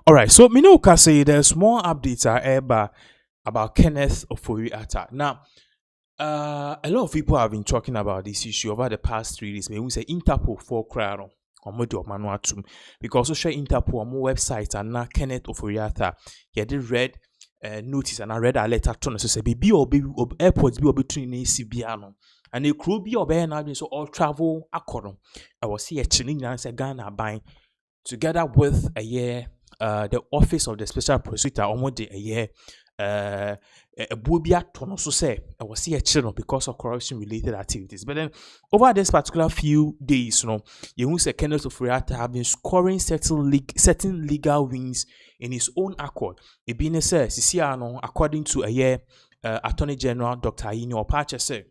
All right, so me know can say there's more updates about Kenneth Ofori-Atta. Now, a lot of people have been talking about this issue over the past 3 days. Maybe we say Interpol for crown or model manual because social Interpol on my website and now Kenneth Ofori-Atta. Yeah, they read notice and I read a letter to say be or airports be between CBano and the crew be or so all travel according. I was here chilling and say Ghana buying together with a year. The office of the special prosecutor almost a year a bobia tono so say I was here children because of corruption related activities. But then over this particular few days, you say Kenneth Ofori-Atta have been scoring certain legal wins in his own accord. It being said, according to a year Attorney General Dr. Ayini Opache say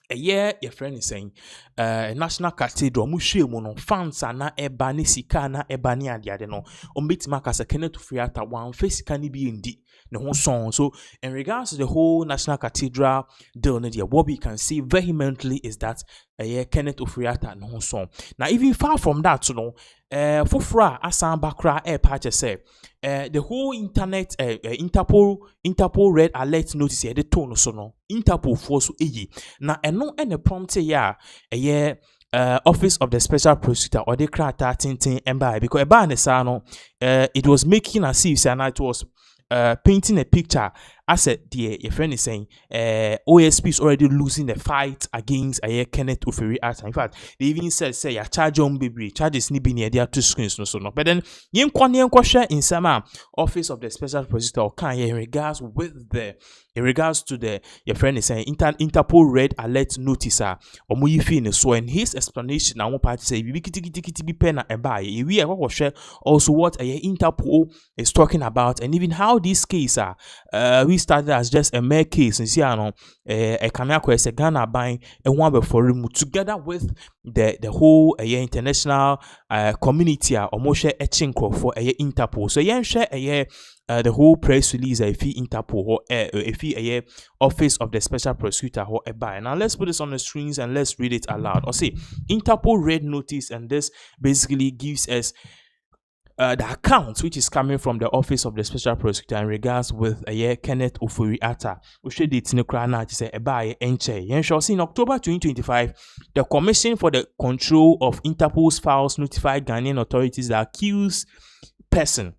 a year your friend is saying National Cathedral mushe mu no fans na eba ne sika na eba ne ade no ombetima kasa Kenneth Ofori-Atta wan face kan bi ndi ne ho song. So in regards to the whole National Cathedral deal, what we can see vehemently is that Kenneth Ofori-Atta no song. Now even far from that, Fofra asan bakra patch say the whole internet Interpol red alert notice the tone so no Interpol force na eno ene prompt ya office of the special prosecutor or the krata tintin emba because eba ne sa no it was making as if it was painting a picture as your friend is saying OSP is already losing the fight against Kenneth Ofori-Atta. In fact, they even said say charge on baby charges ni be near their two screens no. But then yen share in some office of the special prosecutor can in regards to the your friend is saying Interpol red alert notice or so in his explanation I want part say be pen and buy we are share also what Interpol is talking about and even how this case we started as just a mere case and see a Ghana buying a one before together with the whole international community or Moshe Etchinko for Interpol. So share the whole press release if Interpol or if office of the special prosecutor or a buy. Now let's put this on the screens and let's read it aloud. Or say Interpol red notice, and this basically gives us the account which is coming from the office of the special prosecutor in regards with Kenneth Ofori-Atta. We should it in the say a buy enche. In October 2025, the Commission for the Control of Interpol's Files notified Ghanaian authorities that accused person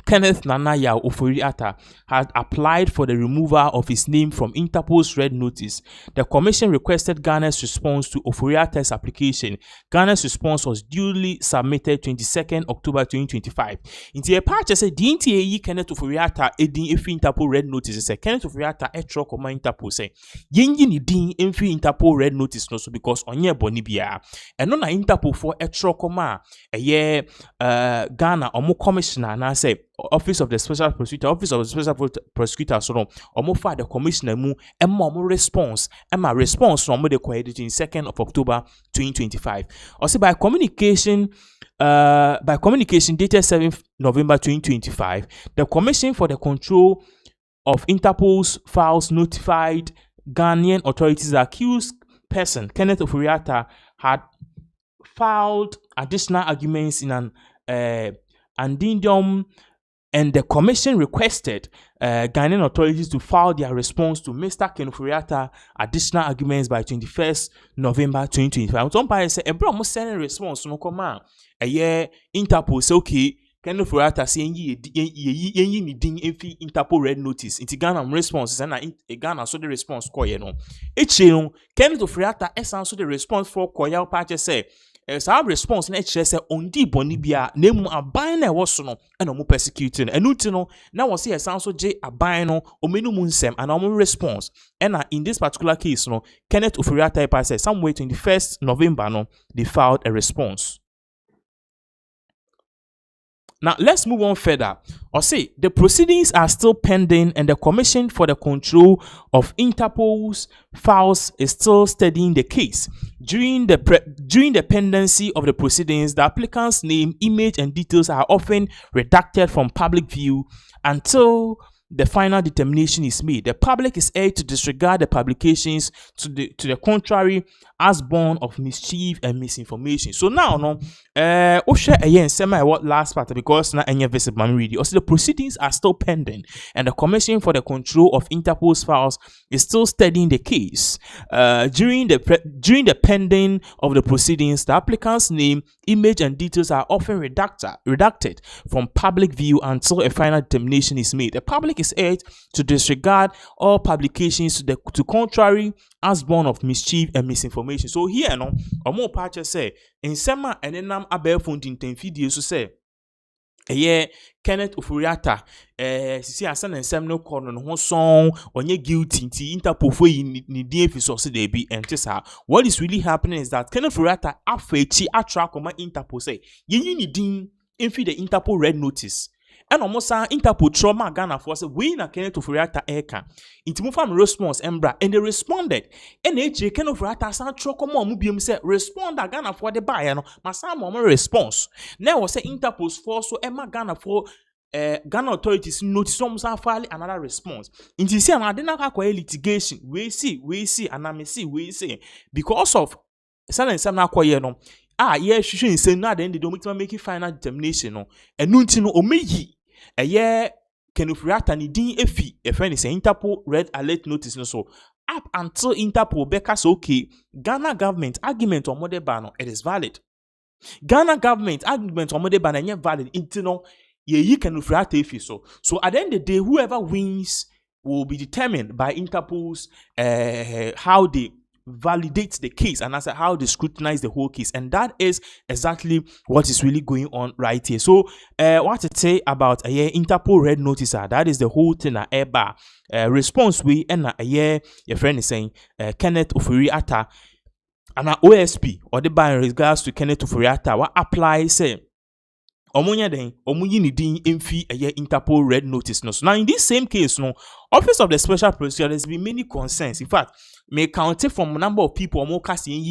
Kenneth Nanaya Ofori-Atta had applied for the removal of his name from Interpol's red notice. The commission requested Ghana's response to Ofori-Atta's application. Ghana's response was duly submitted 22nd October 2025. In the part, I said, DNTA Kenneth Ofori-Atta edin efi Interpol red notice. Say Kenneth Ofori-Atta etro koma Interpol say yenyi ni din efi Interpol red notice no so because onye boni bia. Eno na Interpol for etro koma Ghana omo commissioner na say office of the special prosecutor so no omo the commissioner mu emma response no mo de in 2nd of October 2025. Also by communication dated 7th November 2025, the Commission for the Control of Interpol's Files notified Ghanaian authorities that accused person Kenneth Ofori-Atta had filed additional arguments in an addendum, and the commission requested Ghanaian authorities to file their response to Mr. Kenneth Ofori-Atta additional arguments by 21st November 2025. Some parties say, "Bro, I'm sending a response. No come on. Interpol say okay. Kenneth Ofori-Atta say yenyi ni ding efi Interpol red notice. Inti Ghana response and Ghana so the response koye no. Eche Kenneth Ofori-Atta so the response for koya party say." Our response na say ondi boni bia na mu aban na ewo so no na mo persecuting enuti no na wo say so je aban no omenu mu nsem and omo response and in this particular case no Kenneth Ofori-Atta say somewhere 21st November no they filed a response. Now, let's move on further. Or say, the proceedings are still pending and the Commission for the Control of Interpol's Files is still studying the case. During the pendency of the proceedings, the applicant's name, image, and details are often redacted from public view until the final determination is made. The public is urged to disregard the publications to the contrary as born of mischief and misinformation. So now, no, share again, semi what last part because na any visible read. Also, the proceedings are still pending, and the Commission for the Control of Interpol's Files is still studying the case. During the pending of the proceedings, the applicant's name, image, and details are often redacted from public view until a final determination is made. The public is urged to disregard all publications to contrary as born of mischief and misinformation. So here, no, omo patch say in sema enenam abefo ntintan fidie so say Kenneth Ofori-Atta sisi asan nsem no kono no ho son onye guilty nti Interpol fo yi ni die fi so se dey be entisa. What is really happening is that Kenneth Ofori-Atta afechi attract koma Interpol say yin ni din infi the Interpol red notice. And almost Interpol trauma Ghana for us we na Kenneth Ofori-Atta eka inti mu fam response embra and they responded and Kenneth Ofori-Atta san tro come on mu biem say respond Ghana for the buy no masa mo response now was say Interpol's force so emma Ghana for Ghana authorities notice almost file another response inti see an adena kwa litigation we see and me see we see because of some na kwa no hwehwe nsem na den de make final determination no enu nti no omeyi Kenneth Ofori-Atta ni din efi a friend is Interpol red alert notice no so up until Interpol bekas okay Ghana government argument on model ban no it is valid. Ghana government argument on model ban is valid until no ye Kenneth Ofori-Atta efi so at the end of the day whoever wins will be determined by Interpol's how they validate the case and answer how they scrutinize the whole case, and that is exactly what is really going on right here. So what to say about Interpol red notice, that is the whole thing response we and your friend is saying Kenneth Ofori-Atta and OSP or the by in regards to Kenneth Ofori-Atta what apply say omunye ni din emfi Interpol red notice no. So now in this same case no, Office of the Special Prosecutor, there's been many concerns. In fact, may count it from a number of people more casting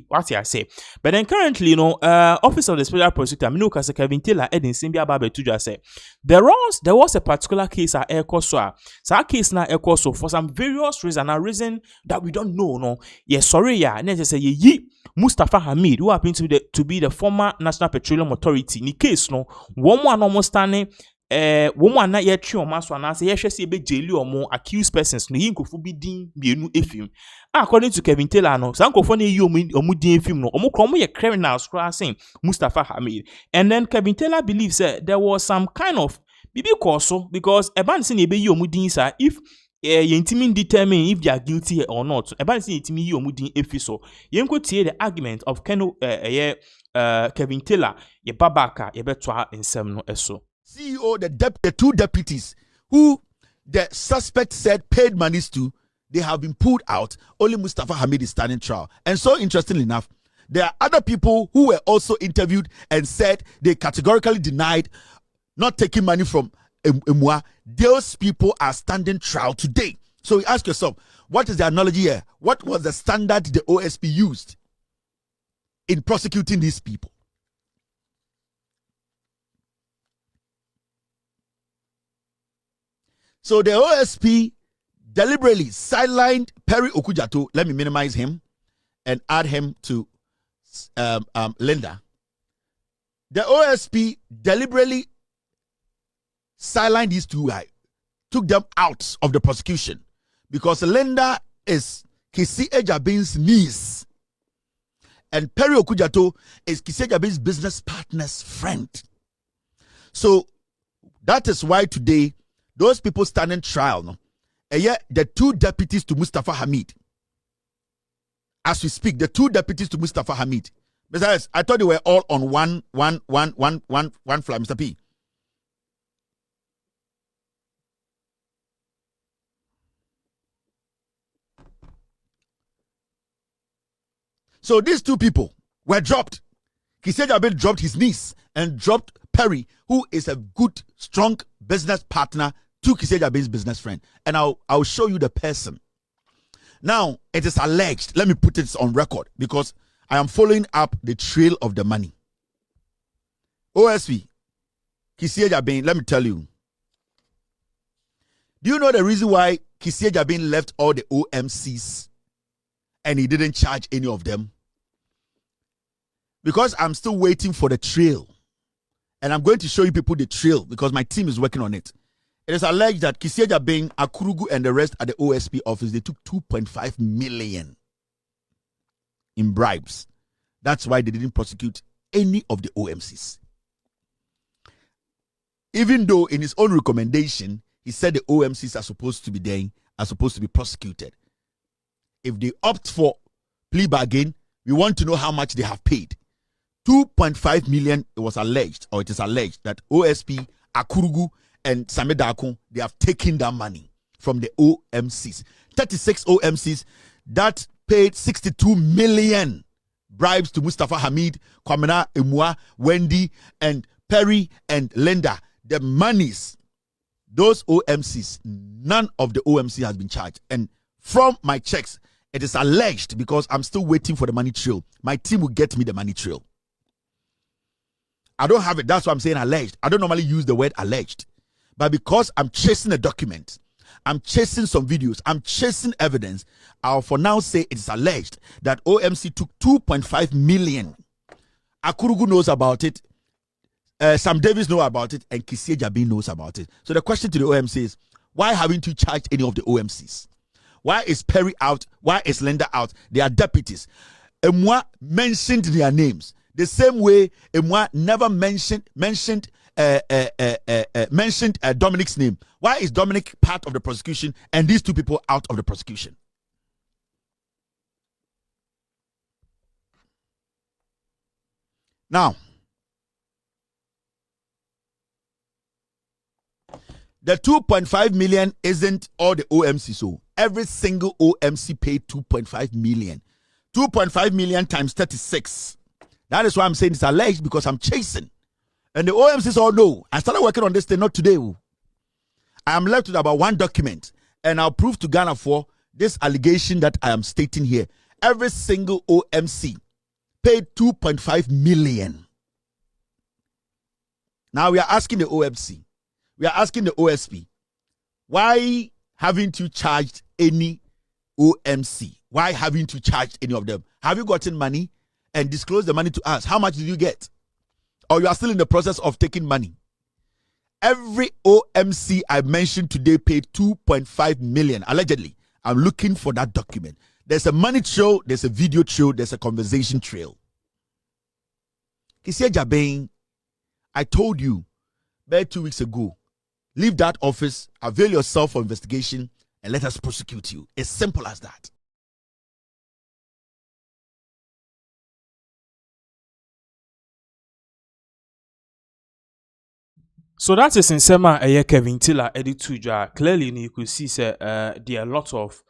what I say. But then currently, Office of the Special Prosecutor, Minuka Kevin Taylor, Edin Simbia Babe Tuja say there was a particular case at Ekoso. So that case now Ekoso for some various reason, a reason that we don't know. No, yes, sorry, yeah, and just say ye Mustafa Hamid, who happened to be the former National Petroleum Authority. In case no, one almost standing. Woman na ye twi omo so anase ye hwese ebe jeli omo accused persons no yinkofo bi din bienu efim according to Kevin Taylor no sankofo na yi omo din efim no omo kro omo ye criminals crossing Mustafa Hamid, and then Kevin Taylor believes there was some kind of bibi koso because eban se na ebe yi omo din sa if ye intimi determine if they are guilty or not eban se intimi yi omo din efi so yenko tie the argument of Kevin Taylor ye babaka ye betwa nsem no eso. CEO, the two deputies who the suspect said paid monies to, they have been pulled out. Only Mustafa Hamid is standing trial. And so, interestingly enough, there are other people who were also interviewed and said they categorically denied not taking money from Emwa. Those people are standing trial today. So you ask yourself, what is the analogy here? What was the standard the OSP used in prosecuting these people? So the OSP deliberately sidelined Perry Okujato. Let me minimize him and add him to Linda. The OSP deliberately sidelined these two guys, took them out of the prosecution because Linda is Kisi Ejabin's niece and Perry Okujato is Kisi Ejabin's business partner's friend. So that is why today those people standing trial, no? And yet the two deputies to Mustafa Hamid, as we speak, the two deputies to Mustafa Hamid. Besides, I thought they were all on one fly, Mr. P. So these two people were dropped. Kisejabel dropped his niece and dropped Perry, who is a good, strong business partner to Kisejabel's business friend. And I'll show you the person. Now, it is alleged, let me put this on record, because I am following up the trail of the money. OSP, Kisejabel, let me tell you, Do you know the reason why Kissie Jabin left all the OMCs and he didn't charge any of them? Because I'm still waiting for the trail. And I'm going to show you people the trail because my team is working on it. It is alleged that Kissie Jabin, Akurugu, and the rest at the OSP office, they took 2.5 million in bribes. That's why they didn't prosecute any of the OMCs. Even though in his own recommendation, he said the OMCs are supposed to be there, are supposed to be prosecuted. If they opt for plea bargain, we want to know how much they have paid. 2.5 million, it was alleged, or it is alleged, that OSP, Akurugu, and Samedakun, they have taken that money from the OMCs. 36 OMCs that paid 62 million bribes to Mustafa Hamid, Kwamena Emua, Wendy, and Perry, and Linda. The monies, those OMCs, none of the OMC has been charged. And from my checks, it is alleged, because I'm still waiting for the money trail. My team will get me the money trail. I don't have it. That's why I'm saying alleged. I don't normally use the word alleged. But because I'm chasing a document, I'm chasing some videos, I'm chasing evidence, I'll for now say it is alleged that OMC took 2.5 million. Akurugu knows about it. Sam Davis knows about it, and Kissie Jabin knows about it. So the question to the OMC is, why haven't you charged any of the OMCs? Why is Perry out? Why is Linda out? They are deputies. Emwa mentioned their names the same way Emwa never mentioned Dominic's name. Why is Dominic part of the prosecution and these two people out of the prosecution? Now, the 2.5 million isn't all the OMC. So every single OMC paid 2.5 million. 2.5 million times 36. That is why I'm saying it's alleged, because I'm chasing. And the OMCs all know. I started working on this thing not today. I am left with about one document, and I'll prove to Ghana for this allegation that I am stating here. Every single OMC paid 2.5 million. Now we are asking the OMC. We are asking the OSP, why haven't you charged any OMC? Why haven't you charged any of them? Have you gotten money and disclosed the money to us? How much did you get? Or you are still in the process of taking money? Every OMC I mentioned today paid 2.5 million, allegedly. I'm looking for that document. There's a money trail, there's a video trail, there's a conversation trail. Kissie Jabin, I told you about 2 weeks ago, leave that office, avail yourself for investigation, and let us prosecute you. As simple as that. So that is in Sema Kevin Tiller edit to clearly you could see there are a lot of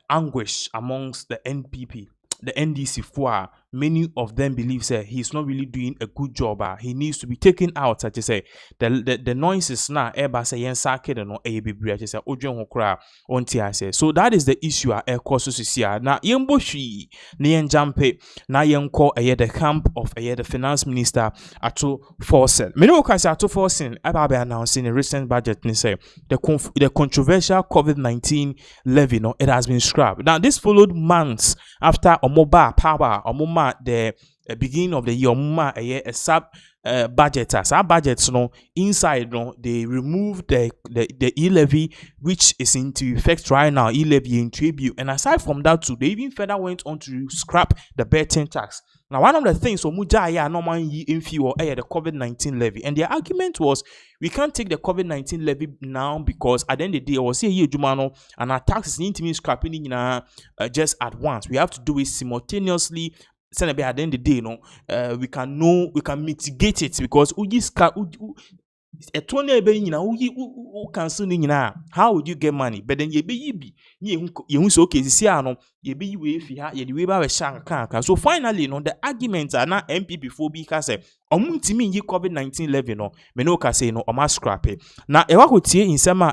anguish amongst the NPP, the NDC for many of them believe he's not really doing a good job. He needs to be taken out. Such as say the noises now eba say yen sake no ebibri say odwen ho kra onti ase. So that is the issue air course so na yen bohwi na yen jampe na yen call the camp of the finance minister Ato Forsen. Many of us Ato Forsen aba announcing a recent budget ni say the controversial COVID-19 levy no it has been scrapped. Now this followed months after Omoba Power Omoma the beginning of the year a sub budget as our budgets no inside no they removed the e-levy which is into effect right now, e-levy in tribute, and aside from that too they even further went on to scrap the betting tax. Now one of the things so muja normal in fuel the COVID-19 levy, and their argument was we can't take the COVID-19 levy now because at the end of the day or say here Jumano and our taxes need to be scrapping just at once. We have to do it simultaneously. At the end of the day, we can mitigate it because how would you get money? But then okay. So finally, the arguments are not MPP for because COVID-19 levy scrap it. Now I could see in summer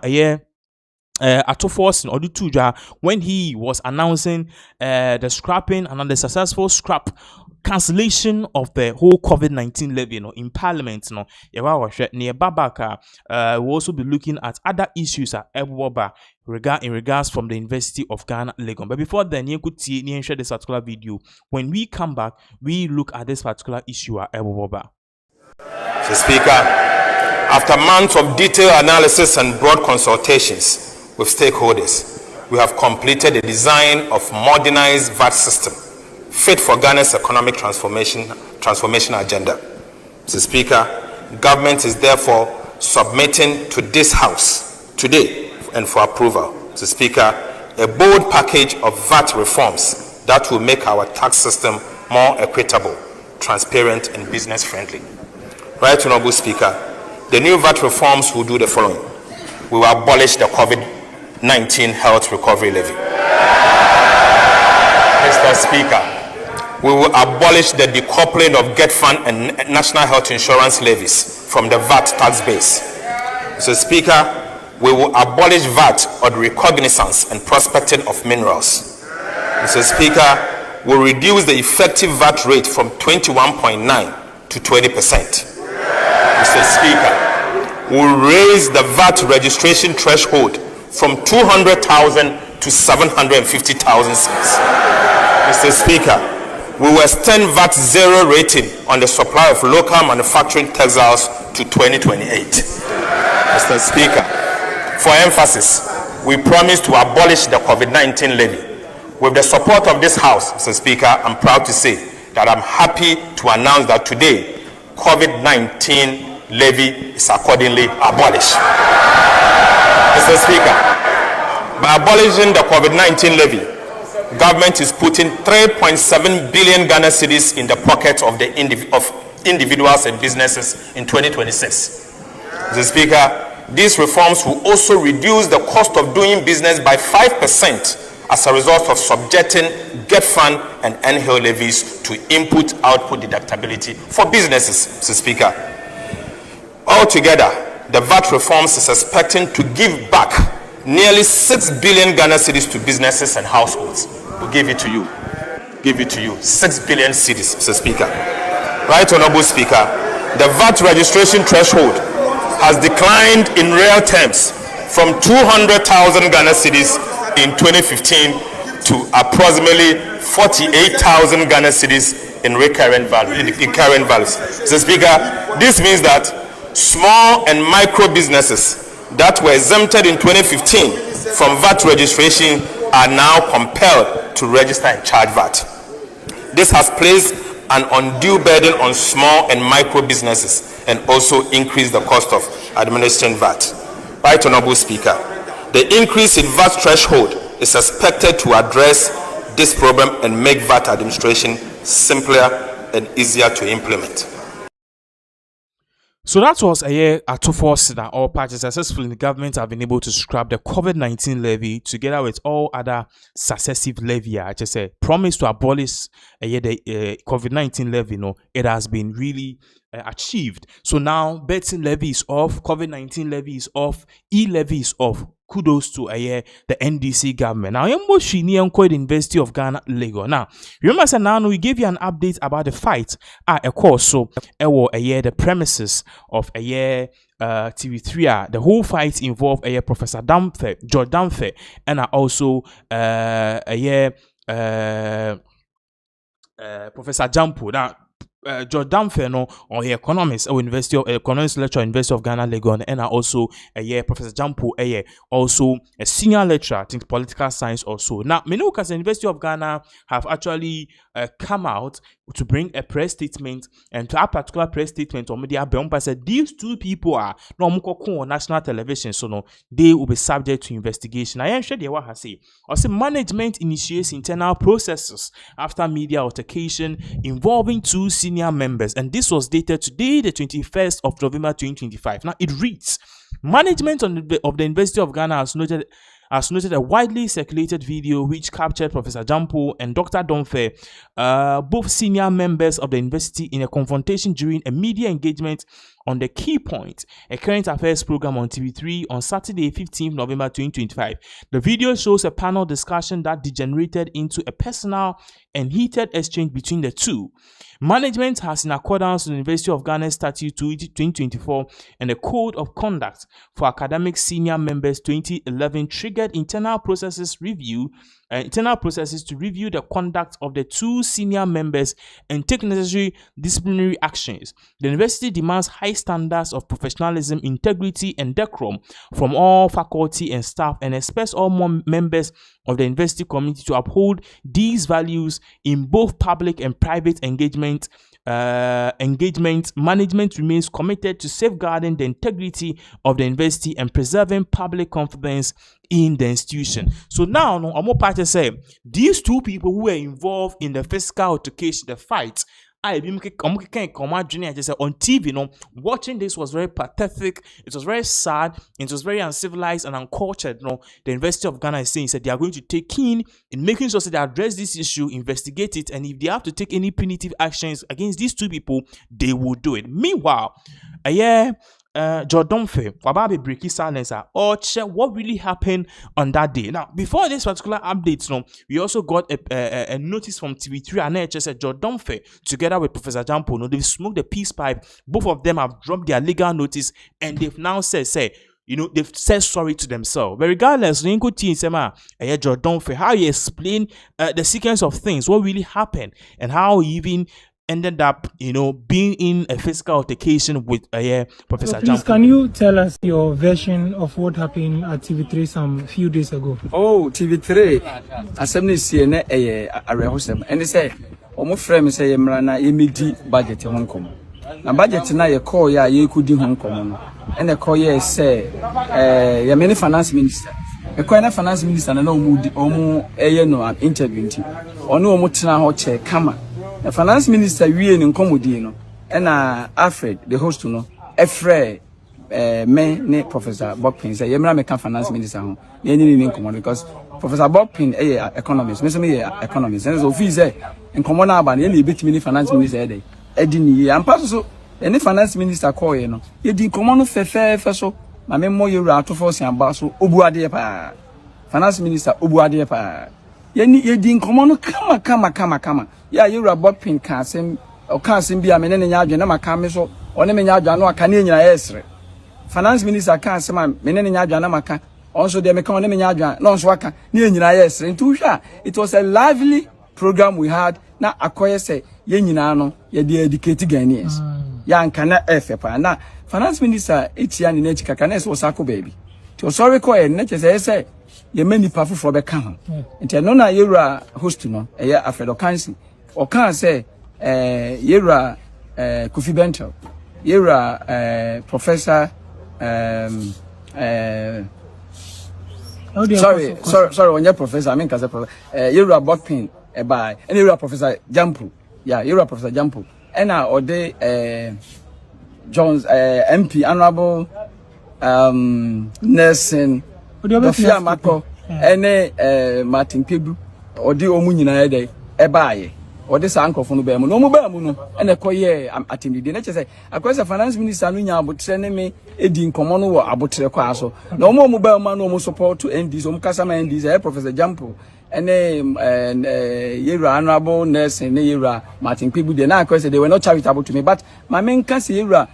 Ato Forsen or the when he was announcing the scrapping and the successful scrap cancellation of the whole COVID-19 levy, in Parliament, near Babaka, we'll also be looking at other issues at Eboba in regards from the University of Ghana, Legon. But before then, you could see and share this particular video. When we come back, we look at this particular issue at Eboba. Mr. Speaker, after months of detailed analysis and broad consultations with stakeholders, we have completed the design of modernized VAT system fit for Ghana's economic transformation agenda. Mr. Speaker, government is therefore submitting to this House today and for approval, Mr. Speaker, a bold package of VAT reforms that will make our tax system more equitable, transparent, and business-friendly. Right, Honorable Speaker, the new VAT reforms will do the following. We will abolish the COVID-19 health recovery levy. Mr. Speaker, we will abolish the decoupling of Get Fund and National Health Insurance levies from the VAT tax base. Mr. Speaker, we will abolish VAT on recognizance and prospecting of minerals. Mr. Speaker, we will reduce the effective VAT rate from 21.9% to 20%. Mr. Speaker, we will raise the VAT registration threshold from 200,000 to 750,000 cedis. Mr. Speaker, we will extend VAT zero rating on the supply of local manufacturing textiles to 2028. Mr. Speaker, for emphasis, we promise to abolish the COVID-19 levy. With the support of this House, Mr. Speaker, I'm proud to say that I'm happy to announce that today, COVID-19 levy is accordingly abolished. Mr. Speaker, by abolishing the COVID-19 levy, government is putting 3.7 billion Ghana cedis in the pockets of the individuals and businesses in 2026. Mr. Speaker, these reforms will also reduce the cost of doing business by 5% as a result of subjecting Get Fund and NHIL levies to input-output deductibility for businesses, Mr. Speaker. Altogether, the VAT reforms is expecting to give back nearly 6 billion Ghana cedis to businesses and households. We'll give it to you. Give it to you. 6 billion cedis, Mr. Speaker. Right, Honorable Speaker, the VAT registration threshold has declined in real terms from 200,000 Ghana cedis in 2015 to approximately 48,000 Ghana cedis in recurrent values. Mr. Speaker, this means that small and micro businesses that were exempted in 2015 from VAT registration are now compelled to register and charge VAT. This has placed an undue burden on small and micro businesses and also increased the cost of administering VAT. Right, Honorable Speaker, the increase in VAT threshold is expected to address this problem and make VAT administration simpler and easier to implement. So that was a year at 2-4 that all parties successfully in the government have been able to scrap the COVID-19 levy together with all other successive levy. I just say promise to abolish the COVID-19 levy. It has been really achieved. So now betting levy is off, COVID-19 levy is off, e-levy is off. Kudos to the NDC government. Now, the University of Ghana, Lagos. Now, remember, now we gave you an update about the fight at a course. So, the premises of TV3. The whole fight involved Professor George Damfe, and also Professor Jampo. Now, George Damfe on economics or University of Economics lecturer University of Ghana, Legon, and also Professor Jampo also a senior lecturer, I think political science also. Now, Menokas the University of Ghana have actually come out to bring a press statement, and to a particular press statement on media said these two people are no on national television, so no they will be subject to investigation. I am sure they will say also management initiates internal processes after media altercation involving two senior members, and this was dated today, the 21st of November 2025. Now it reads, management of the University of Ghana has noted a widely circulated video which captured Professor Jampo and Dr. Domfe, both senior members of the university, in a confrontation during a media engagement on the key point, a current affairs program on TV3 on Saturday, 15th November 2025. The video shows a panel discussion that degenerated into a personal and heated exchange between the two. Management has, in accordance with the University of Ghana Statute 2024 and the Code of Conduct for Academic Senior Members 2011, triggered internal processes to review the conduct of the two senior members and take necessary disciplinary actions. The university demands high standards of professionalism, integrity, and decorum from all faculty and staff, and expects all members of the university community to uphold these values in both public and private engagement. Management remains committed to safeguarding the integrity of the university and preserving public confidence in the institution. So now, I'm about to say these two people who were involved in the physical altercation, the fight. On TV, watching this was very pathetic. It was very sad. It was very uncivilized and uncultured. The University of Ghana is saying that they are going to take keen in making sure that they address this issue, investigate it, and if they have to take any punitive actions against these two people, they will do it. Meanwhile, Jordanfe, Wababe breaky silence or check what really happened on that day. Now, before this particular update, we also got a notice from TV3 and NHS said Jordanfe, together with Professor Jampo, they've smoked the peace pipe. Both of them have dropped their legal notice and they've now said, they've said sorry to themselves. But regardless, Jordanfe, how you explain the sequence of things, what really happened, and how he even ended up, being in a physical altercation with Professor Jampo. Please, can you tell us your version of what happened at TV3 some few days ago? Oh, TV3, assembly CNN, Arrεst, and they say, almost frame say, Mrana, immediate budget in Hong Kong. Now, budget now, you call ya, you could do Hong Kong, and the call ya say, your many finance minister. A quite finance minister, and no mood, no interview, or no mutina hot chair, come. The finance minister we in Comodino and Alfred, the host no, Efre me Professor Bopin say Yemra me finance minister home. In common because Professor Bopin economist, me economist, and so fees in common about any bit mini finance minister day. Edini and so any finance minister call you did common fair so my memo you are to force and basso Ubuade pa finance minister Ubuade pa. Ye din komo kama ya yura bopin kansem o kansem bia me ne nya adwene maka me so one me nya adwane aka ne nyina yesre finance minister kansem me ne nya adwane maka also de me ka one me nya adwane no so aka ne nyina yesre ntu hwa it was a lively program we had na akoye say ye nyina no ye de educate Ghanaians ya nka na efepa na finance minister etia ne na chikaka na so sako baby to sorry ko e na chese ye many powerful for be kan nti no na yura host no e afedo kansi o kan say yura Kofi Bento yura professor sorry when you professor I mean cause yura Bokpin e by and yura Professor Jampo yura Professor Jampo and or de Jones MP honorable Nelson Ofia Mako ene Martin Pebu odi omu nyina ede ebaaye odi sa ankofo no ba mu no mu ba mu no ene koye atimidi na chese akwese finance minister no nya abotre ne me edi nkomo no wo abotre kwa so na omu ba mu no omu support NDs omu kasama NDs Professor Jampo ene yera honorable Nelson ne yera Martin Pebu de na akwese they were not charitable to me but my main case yera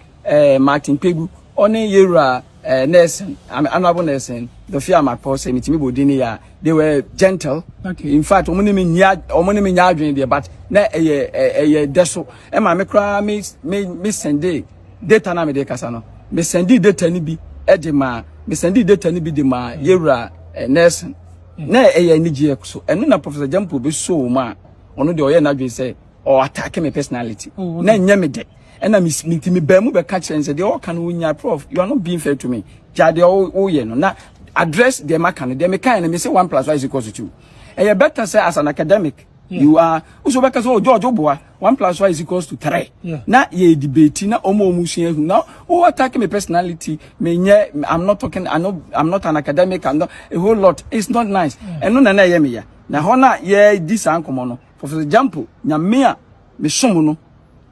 Martin Pebu one yera Nelson, honorable Nelson, the fear my post and they were gentle. Okay. In fact, omuni me nyadwen there, but na deso. E ma me kra me send data na me de kasa no. Me send data ni bi e de ma, me send data ni bi de ma yewra Nelson. Na ni je so. Eno na Professor Jampo be so ma. Ono de oye na dwen say or attack me personality. Na nya me de. And I'm meeting me Bemu be catch and say they all can win your prof. You are not being fair to me. Jade no na address the makan, they make and me say 1 + 1 = 2. And you better say as an academic, you are also because George Oboa 1 + 1 = 3. Na ye debate na omo musia now attack me personality me I'm not talking I'm not an academic I'm not a whole lot. It's not nice. And no na ye me ya. Na hona ye this ankomo no Professor Jampo nya me a me somo no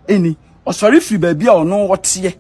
eni. Oh, sorry, free baby, or no what's ye.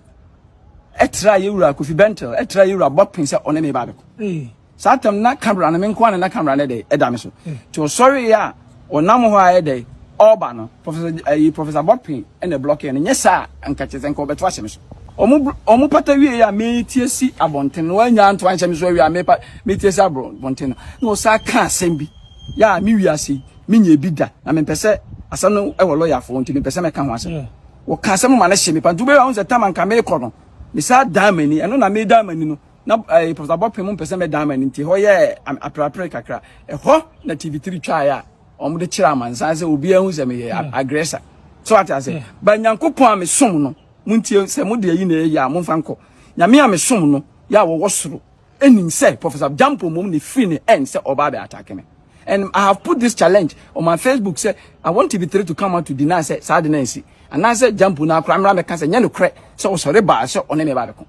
etra yewura Kofi Bentel etra yewura bopin se one me ba be satam na camera na me nko na camera na dey eda me so to sorry ya onam ho a dey oba no professor bopin and the block and nyesa anka chese nko beto ahye me so omu pata wie ya me tiesi abonten no anya anto anhyɛ me so wie me tiesi abonten no sa ka asɛm bi ya me wiase me nya bi da na me pese asɛm no e wo lawyer fo nti me pese me ka ho asɛm wo ka asɛm ma na hye me pa dube wa unse tam anka me kɔ no me sa damani eno na me damani no na professor bopin mo pese me damani nti ho ye aprapre kakra ho na TV3 twa ya omu de kira amansan se obi ahu se me ye aggressor so ata se ba nyankopon a me som no muntie se mo de yi na ya mo fa nko nyame a me som no ya wo wosoro enim se professor Jampo mom ne free ne end se oba be attack me. And I have put this challenge on my Facebook say I want TV3 to come out to deny say sadness and I said Jampo na kra mra me kan say nya no kre so wo sore ba so one me ba be ko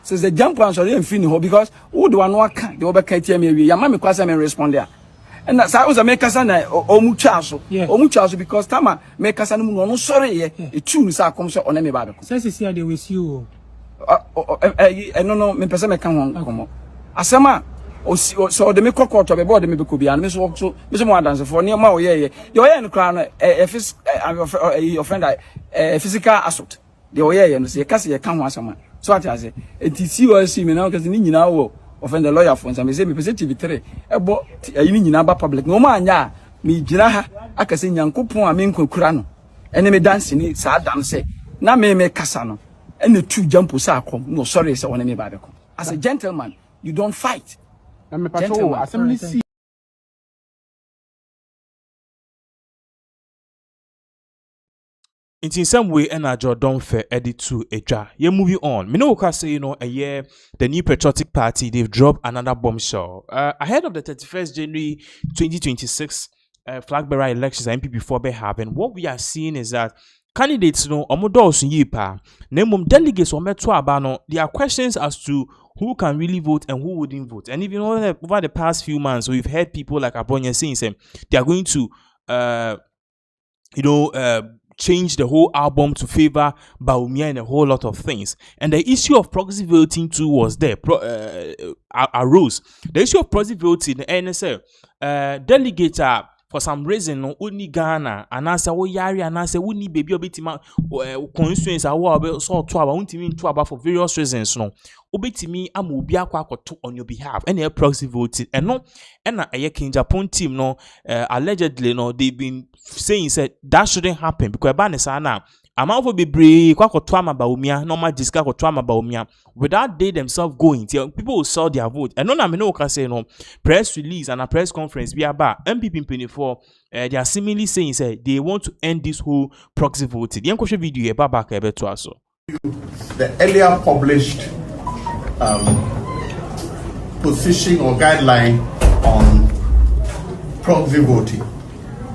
so the Jampo and sorry free ne ho because who do one waka the oba kan tie me wi ya ma me kwasa me respond there. And that's how I make us an omuchaso because Tama make us an no sorry, a tune is our concert on any Bible. Says here they with you. I don't know, me person come on. Asama, so the make court of a body maybe could be and Miss Walk to Miss Mordans for near Mao, yeah, your end crown a friend, a physical assault. The way and say, Cassie, come once a man. So I say, it is you or see me now because in now. Offend the lawyer for some say me TV3 ebo ayi nyina ba public no ma anya me gina ha akase nyankopon a me nkokura no ene me dance ni sa dam say na me kasa no ene tu Jampo sa akom no sorry say one me ba be ko as a gentleman you don't fight na me pato assembly see in some way, and Jordan Fair edit to Eja. You're moving on. Me know say a year the new patriotic party they've dropped another bombshell. Ahead of the 31st January 2026 flag bearer elections and MPP 4 happen. What we are seeing is that candidates omodos yipa nemum delegates ometo there are questions as to who can really vote and who wouldn't vote. And even over the past few months, we've heard people like Abonya saying they are going to change the whole album to favor Bawumia and a whole lot of things. And the issue of proxy voting too was there, arose. The issue of proxy voting, the NSL, delegate for some reason, no, only Ghana, and I say, oh, Yari, and I say, we need baby obetima constituents are what so to about untimin to about for various reasons, no. Obetimi amubia kwa to on your behalf, and a proxy voting, and no, and a King Japan team, no, allegedly, no, they've been saying said that shouldn't happen because Banesana. Amount of be kwa twama Bawumia, normal discuss kwa twama Bawumia without they themselves going. People will sell their vote. And no, I know can say no press release and a press conference. We are back. MPP 24. They are seemingly saying say they want to end this whole proxy voting. The question video here back a bit to us. The earlier published position or guideline on proxy voting.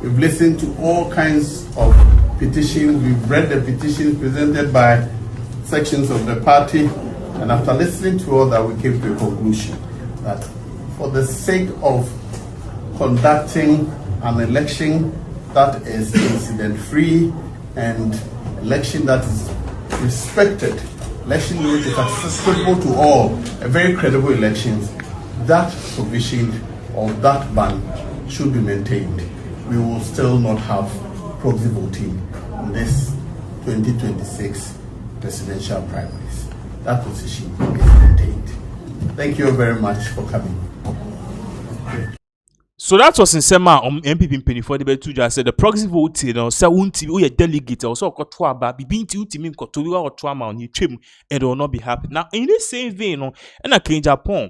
We've listened to all kinds of petitions. We've read the petitions presented by sections of the party, and after listening to all that, we came to a conclusion that for the sake of conducting an election that is incident-free and election that is respected, election which is accessible to all, a very credible elections, that provision or that ban should be maintained. We will still not have proxy voting in this 2026 presidential primaries. That position is maintained. Thank you very much for coming. So that was in Sema MPP 24 the just said the proxy voting or say unti delegate or so got twaba be being to ultimate kotowa or trauma on your trim it will not be happy. Now in the same vein no and a King Japan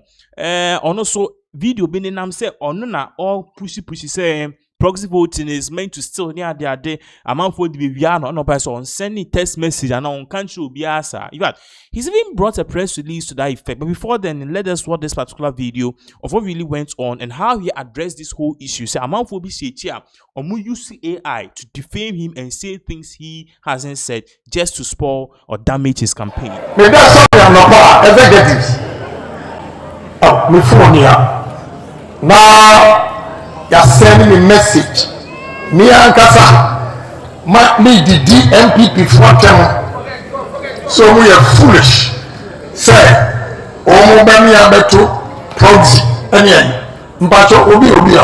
also video being nam say on na all pushy say proxy voting is meant to still near their day amount for the Viviano no person on sending text message and on country will be answer. In fact, he's even brought a press release to that effect. But before then, let us watch this particular video of what really went on and how he addressed this whole issue. Say amount for be here or mu use AI to defame him and say things he hasn't said just to spoil or damage his campaign. Maybe that's something I'm not executives. Oh, me phone here. Now you're sending a message. Me and Kasa, me the DMPP for them. So we are foolish. say omo bani abeto proxy ene mpacho obi a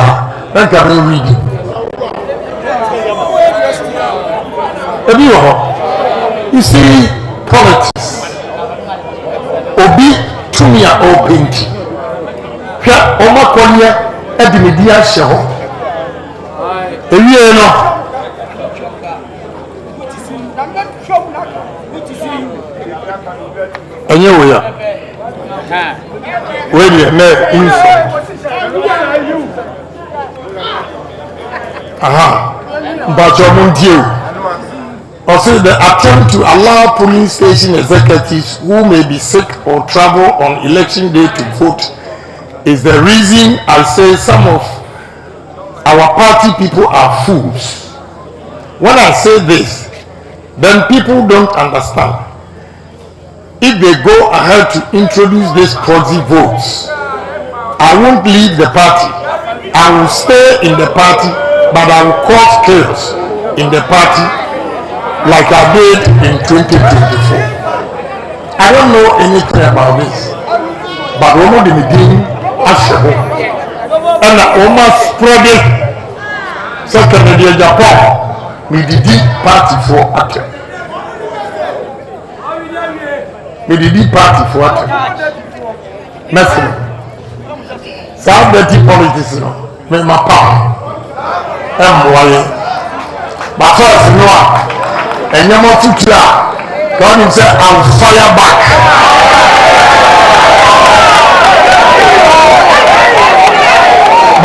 nka me read ebi you see politics obi tumi a openti hwa omo konia edimedi a hye ho ewie no enye wo ya we dey me info but your mundio also the attempt to allow polling station executives who may be sick or travel on election day to vote is the reason I say some of our party people are fools. When I say this, then people don't understand. If they go ahead to introduce these proxy votes, I won't leave the party. I will stay in the party, but I will cause chaos in the party like I did in 2024. I don't know anything about this, but Romo de Medin Ashabo and almost spread it. Second in Japan, we did party for action. We did party for action. Nothing. Some dirty politics, you know, make my power. But first, you know, and you're more future. God himself, I'll fire back.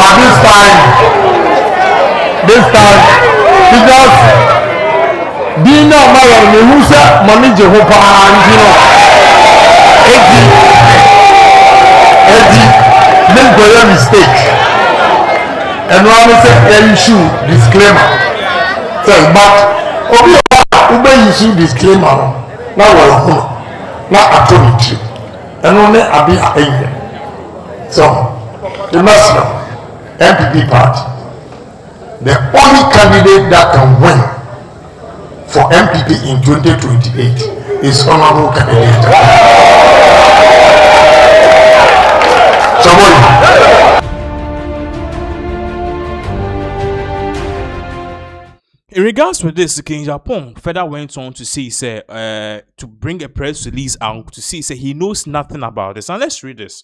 But this time, because being a man, the Musa, Mami Jehovah, and you know, Eddie, make a mistake. And one say, issue disclaimer. Say, but Ube issue disclaimer. Now we're home. Now authority. And only Abi Aiden. So, you must know, MPP party. The only candidate that can win for MPP in 2028 is Honorable Candidate. In regards to this, King Japan further went on to say, to bring a press release out to say, he knows nothing about this. And let's read this.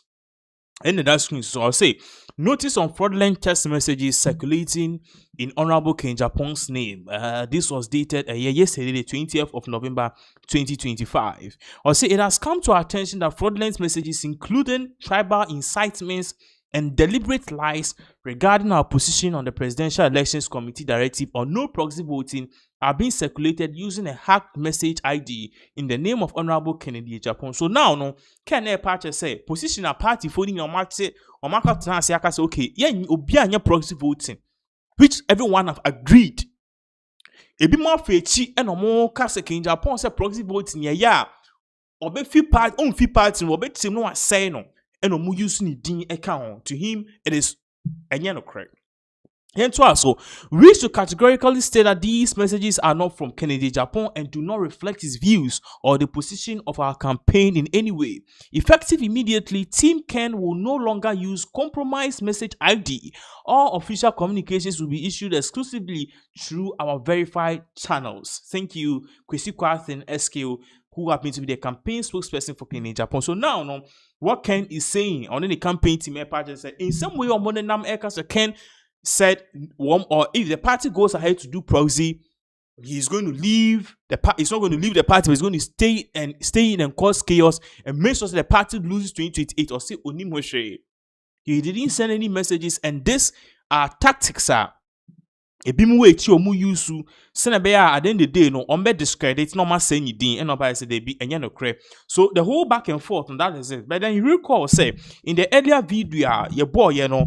In the screen, so I'll say, notice on fraudulent text messages circulating in Honorable King Japan's name. This was dated yesterday, the 20th of November, 2025. I'll say it has come to our attention that fraudulent messages, including tribal incitements and deliberate lies regarding our position on the Presidential Elections Committee Directive on no proxy voting, are being circulated using a hacked message ID in the name of Honorable Kennedy Japan. So now, no, can a party say position a party voting on mark say or mark up to say okay, yeah, obi proxy voting, which everyone have agreed. A bit more fetchy and more case in Japan say proxy voting, yeah, or be few party, on few party, or be team no say no, and no using the account. To him, it is a no correct. Hence, also, we should categorically state that these messages are not from Kennedy Japan and do not reflect his views or the position of our campaign in any way. Effective immediately, Team Ken will no longer use compromised message ID. All official communications will be issued exclusively through our verified channels. Thank you, Kwesi Kwathin SQ, who happen to be the campaign spokesperson for Kennedy Japan. So now, no, what Ken is saying on the campaign team, in some way or more than Ken said, or if the party goes ahead to do proxy, he's going to leave the party. He's not going to leave the party, but he's going to stay in and cause chaos and make sure that the party loses 2028 or say Onimoshe. He didn't send any messages, and this tactics are ebimu echi omu yusu sene be at the end of the day no ombe discredit no ma say anything and nobody say they be enya no cre. So the whole back and forth and that is it. But then you recall say in the earlier video your boy you know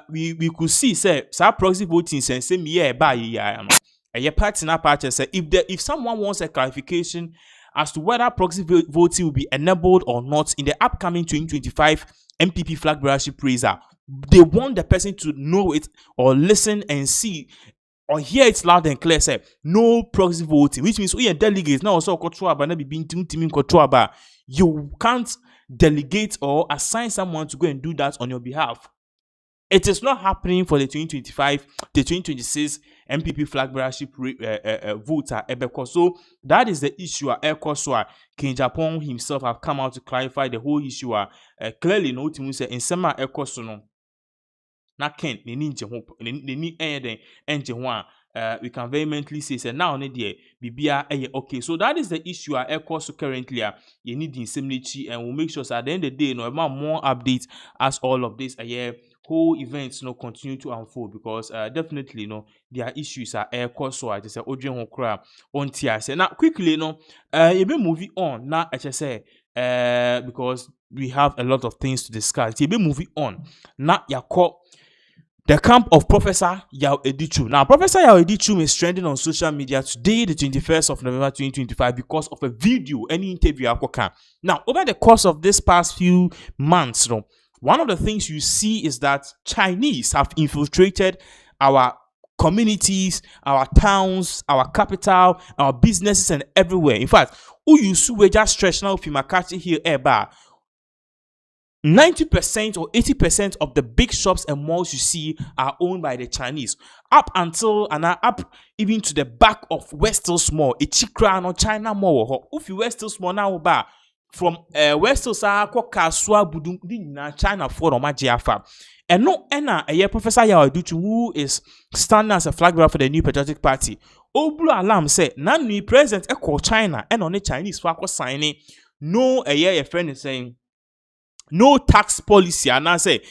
we could see say proxy voting say me yeah ba ya no a party na party say if someone wants a clarification as to whether proxy voting will be enabled or not in the upcoming 2025 MPP flag bearership raiser, they want the person to know it or listen and see or hear it loud and clear, say no proxy voting, which means we are delegates now also control about not being team control about you can't delegate or assign someone to go and do that on your behalf. It is not happening for the 2025, the 2026 MPP flag bearership voter. So that is the issue. King Japan himself have come out to clarify the whole issue. Clearly, no team say in summer no. Na Ken we can vehemently say now okay. So that is the issue currently. You need the indemnity, and we'll make sure at the end of the day, more updates as all of this whole events continue to unfold, because definitely their issues are so I just say on TS. Now quickly you be moving on now because we have a lot of things to discuss. You be moving on now the camp of Professor Yao Edichu. Now, Professor Yao Edichu is trending on social media today, the 21st of November 2025, because of a video, any interview. Now, over the course of this past few months, one of the things you see is that Chinese have infiltrated our communities, our towns, our capital, our businesses, and everywhere. In fact, who you see we just stretch now if you catch here, 90% or 80% of the big shops and malls you see are owned by the Chinese. Up until and up even to the back of Westhills Mall, Ichikra no China Mall. If you Westhills Mall now, from Westhills Kaswa Budum na China for Omajiafa. And no Professor Yao Edichu, who is standing as a flag bearer for the New Patriotic Party. Oblu alarm say Nani President Echo China and on the Chinese for signing. No a friend is saying no tax policy, and I say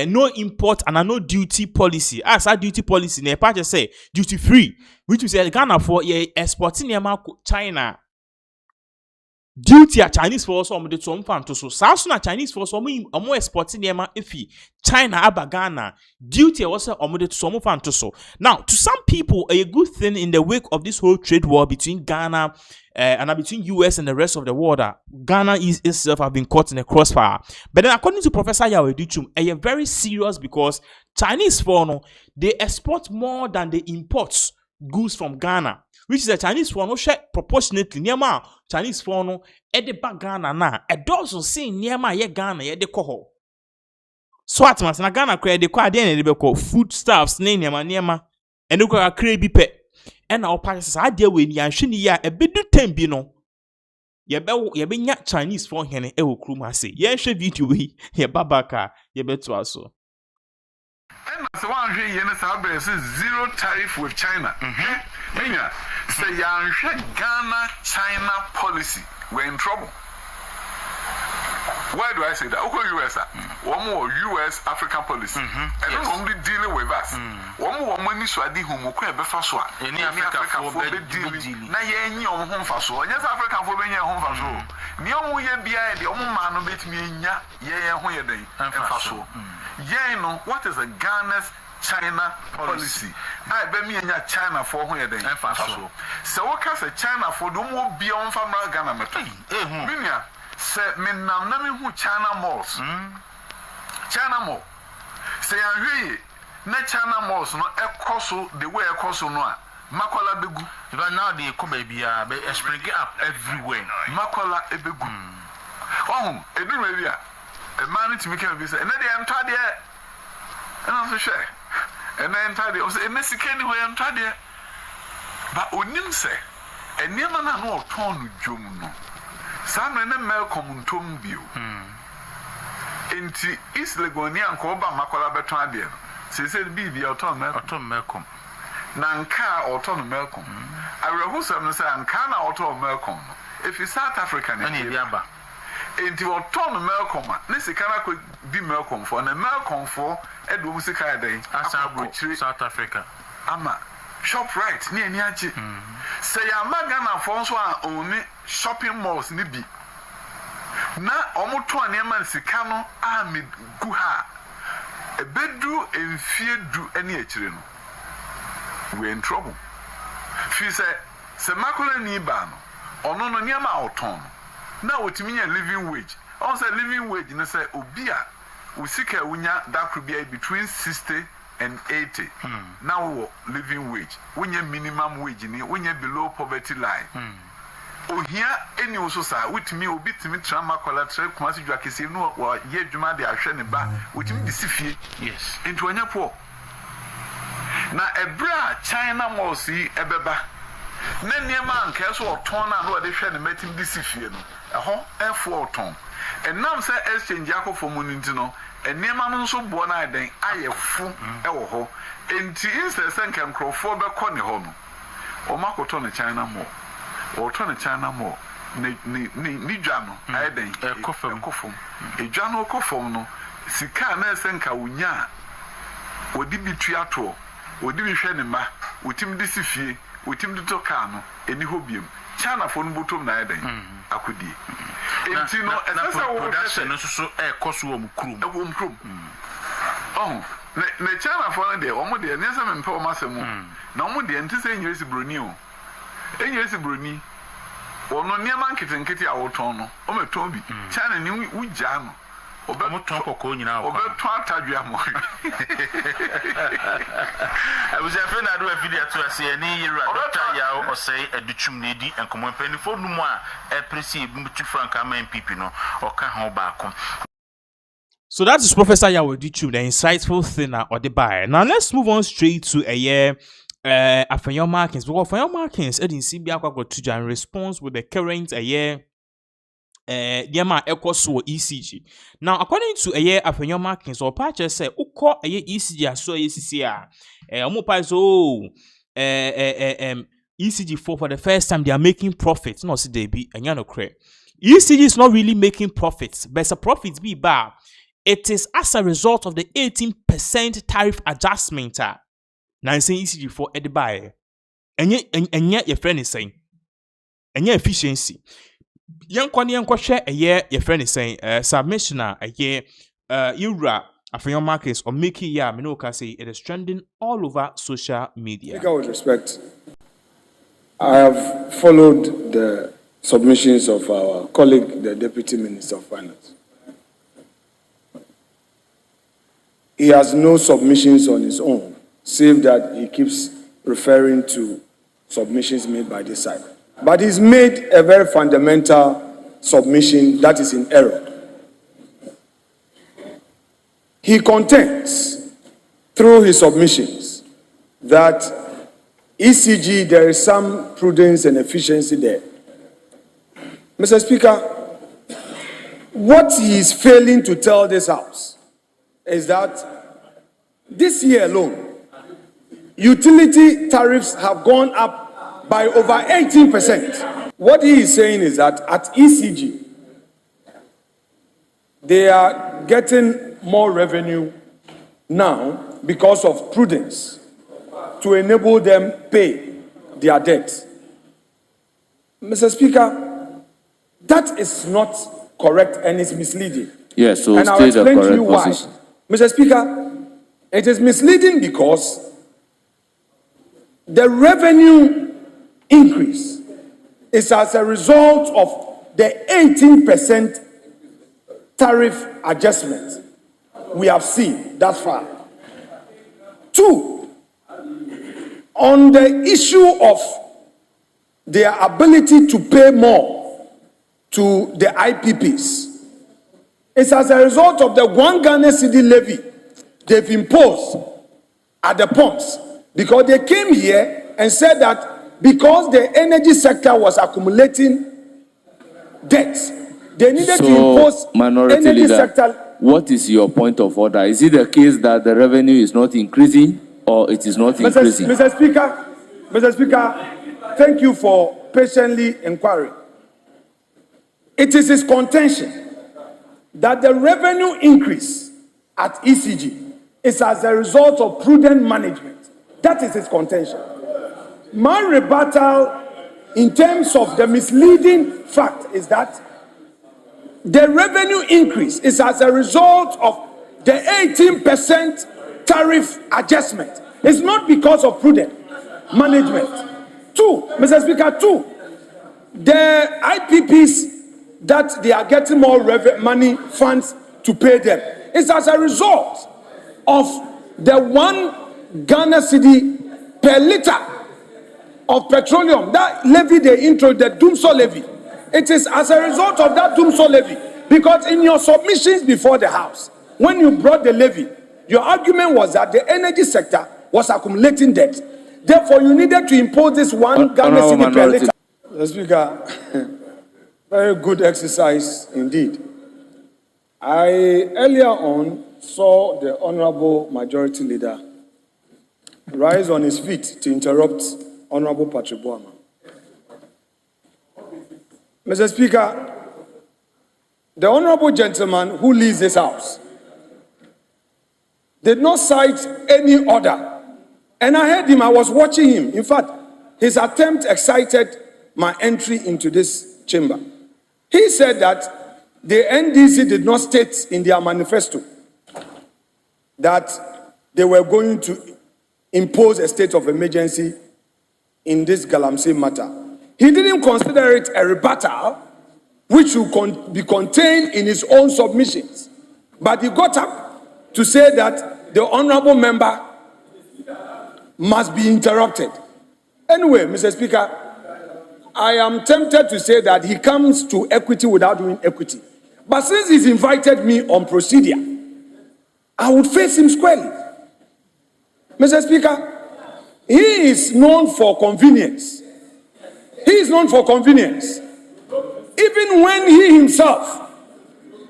no import and no duty policy. As a duty policy, ne part say duty free, which is Ghana for exporting China. Duty a Chinese for some the some fan to so na Chinese for some exporting ifi China aba Ghana. Duty also the some fan to so. Now, to some people, a good thing in the wake of this whole trade war between Ghana and between US and the rest of the world, Ghana is itself have been caught in a crossfire. But then, according to Professor Yao Edichu, a very serious, because Chinese for they export more than they import goods from Ghana, which is a Chinese for share proportionately near Chinese for back Ghana na a dozen saying near ye Ghana ye de coho. So at once na Ghana create the quad food stuffs near and look at a crabby pet. And our parents are dear when yan shini ya a bit do tembino. Ye be nya Chinese for hene e wo kruma say. Ye she video we ye babaka ye beto aso. And so one here yen zero tariff with China. Say yan Ghana China policy. We're in trouble. Why do I say that? Okay, US, one more US African policy. And not only dealing with us. One more money so I did whom we can't be fast. Any African for the dealing. Now, ye on home fast. Yes, African for being home fast. Neon we be the only man who bet me in ya, ye, day and fast. Ye, no, what is a Ghana's China policy? I bet me in China for where they and fast. So, what can say China for the more beyond from Ghana? Minya. Say, me who China malls. China mall. Say, I'm here. China malls, no, the way a coso no. Makola begu. But now the baby are springing up everywhere. Makola ebegu. Oh, a new area. A man to make a visit. And then I'm tired yet. And I'm so sure. And then tired. I was a Mexican way I'm tired yet. But Unim say, and never know torn Jumuno. Some and Malcolm Tumbio. Into East Legonia and Coba Macola Betradia. She said, be the autumn Malcolm. Nanka autumn Malcolm. I will say, Kana autumn Malcolm. If it's South African, any Yaba. Into autumn Malcolm, this could be Malcolm for and a Malcolm for Edwin Sika Day. South Africa. Ama. Shop right near Niachi. Say, I'm not gonna force only shopping malls nibi. Na almost 2 man Sikano, Amid Guha. A bedroom and fear do any children. We're in trouble. She said, Semakola Nibano, or no Niama or Ton. Now, what you mean a living wage? Also, living wage, and I say, Obia, we seek a winya that could be between 60 Now living wage. When you minimum wage, when you below poverty line. Oh, here, any also, sir, with me, will beat me, trauma, collateral, commercial, you know, or ye, Juma, they are shining back, with him, the Sifi, yes, into an airport. Now, a bra, China, Mosi, a beba. Then your man cares or torn and what they shall make him this Sifi, a whole F4 ton. And now, sir, exchange Jacob for Munintino, and near man also born I then I a fool, ho, and to instance, can crow for the corner home, or Marco Tony China more. Or turn a China more. Ni jano, I then a coffin, a jano coffin, Sicana Senka Unya, or Dibi Triato, or Dibi Shenima, with him this fee, with him the Tocano, any hobium, China for Butum Niden, Akudi. And you know, and that's how production is so a costume crew, a womb crew. Oh, the China for a day, almost the Nesam and Paul Massimo, no more the anticipating years of Brunio. Yes, Bruni. Or no near market and kitty our tono. O me Toby. China knew we jam. Or better talk or coin now. Or better talk. I was a friend. I do a video to a say any year or say a duchum lady and come on penny for no more. A perceive to Frank and Pipino or can hold back. So that is Professor Yawodichu, the insightful thinner or the buyer. Now let's move on straight to a year. Afenyo markings, because Afenyo markings, Edin Sibia got to in response with the current a year. Yama Ecoso ECG. Now, according to a year Afenyo markings, or patches say, Uko a year ECG, so ECCR. Omopazo ECG4 for the first time they are making profits. No, see, they be and you know, ECG is not really making profits, but it's a profits be bar. It is as a result of the 18% tariff adjustment. Now saying ECG4 at the buyer. And yet your friend is saying, and your efficiency. Young share a year, your friend is saying, submissioner a year, Ura, for your markets or Mickey Ya, Minoka say it is trending all over social media. With respect, I have followed the submissions of our colleague, the Deputy Minister of Finance. He has no submissions on his own, save that he keeps referring to submissions made by this side. But he's made a very fundamental submission that is in error. He contends through his submissions that ECG, there is some prudence and efficiency there. Mr. Speaker, what he is failing to tell this House is that this year alone, utility tariffs have gone up by over 18%. What he is saying is that at ECG, they are getting more revenue now because of prudence to enable them pay their debt. Mr. Speaker, that is not correct and it's misleading. Yes, so and I'll explain to you why. Mr. Speaker, it is misleading because the revenue increase is as a result of the 18% tariff adjustment we have seen thus far. Two, on the issue of their ability to pay more to the IPPs, it's as a result of the 1 Ghana cedi levy they've imposed at the pumps, because they came here and said that because the energy sector was accumulating debts, they needed to impose energy sector. What is your point of order? Is it the case that the revenue is not increasing or it is not increasing? Mr. Speaker, thank you for patiently inquiring. It is his contention that the revenue increase at ECG is as a result of prudent management. That is his contention. My rebuttal in terms of the misleading fact is that the revenue increase is as a result of the 18% tariff adjustment. It's not because of prudent management. Two, Mr. Speaker, the IPPs that they are getting more money funds to pay them. It's as a result of the 1 Ghana cedi per liter of petroleum, that levy they introduced, the Dumso levy. It is as a result of that Dumso levy, because in your submissions before the House, when you brought the levy, your argument was that the energy sector was accumulating debt. Therefore, you needed to impose this 1 Ghana cedi per liter. The Speaker, very good exercise indeed. I earlier on saw the Honorable Majority Leader rise on his feet to interrupt Honorable Patrick Boama. Mr. Speaker, the Honorable gentleman who leads this House did not cite any order. And I heard him, I was watching him. In fact, his attempt excited my entry into this chamber. He said that the NDC did not state in their manifesto that they were going to impose a state of emergency in this Galamsey matter. He didn't consider it a rebuttal which would be contained in his own submissions. But he got up to say that the honorable member must be interrupted. Anyway, Mr. Speaker, I am tempted to say that he comes to equity without doing equity. But since he's invited me on procedure, I would face him squarely. Mr. Speaker, he is known for convenience. He is known for convenience. Even when he himself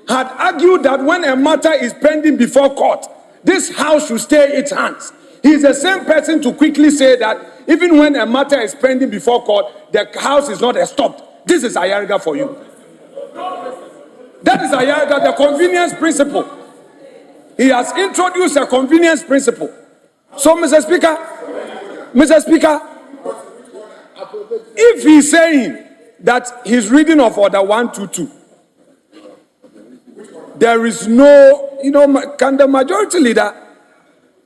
had argued that when a matter is pending before court, this House should stay its hands. He is the same person to quickly say that even when a matter is pending before court, the House is not stopped. This is Ayariga for you. That is Ayariga, the convenience principle. He has introduced a convenience principle. So, Mr. Speaker, if he's saying that he's reading of Order 122, there is no, can the majority leader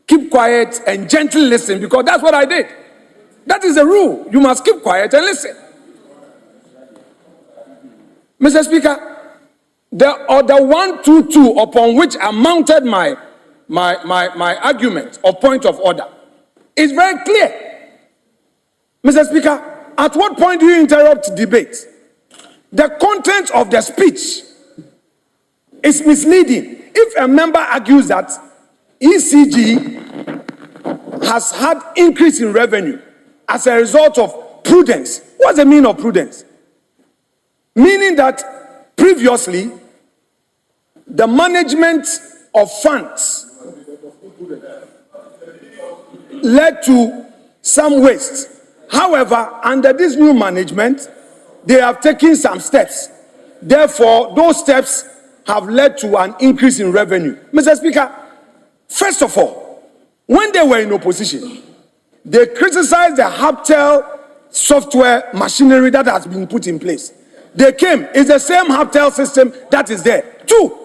keep quiet and gently listen? Because that's what I did. That is the rule. You must keep quiet and listen. Mr. Speaker, the Order 122 upon which I mounted my argument or point of order is very clear. Mr. Speaker, at what point do you interrupt debate? The content of the speech is misleading. If a member argues that ECG has had increase in revenue as a result of prudence, what's the meaning of prudence? Meaning that previously, the management of funds led to some waste. However, under this new management, they have taken some steps. Therefore, those steps have led to an increase in revenue. Mr. Speaker, first of all, when they were in opposition, they criticized the Haptel software machinery that has been put in place. They came, it's the same Haptel system that is there. 2,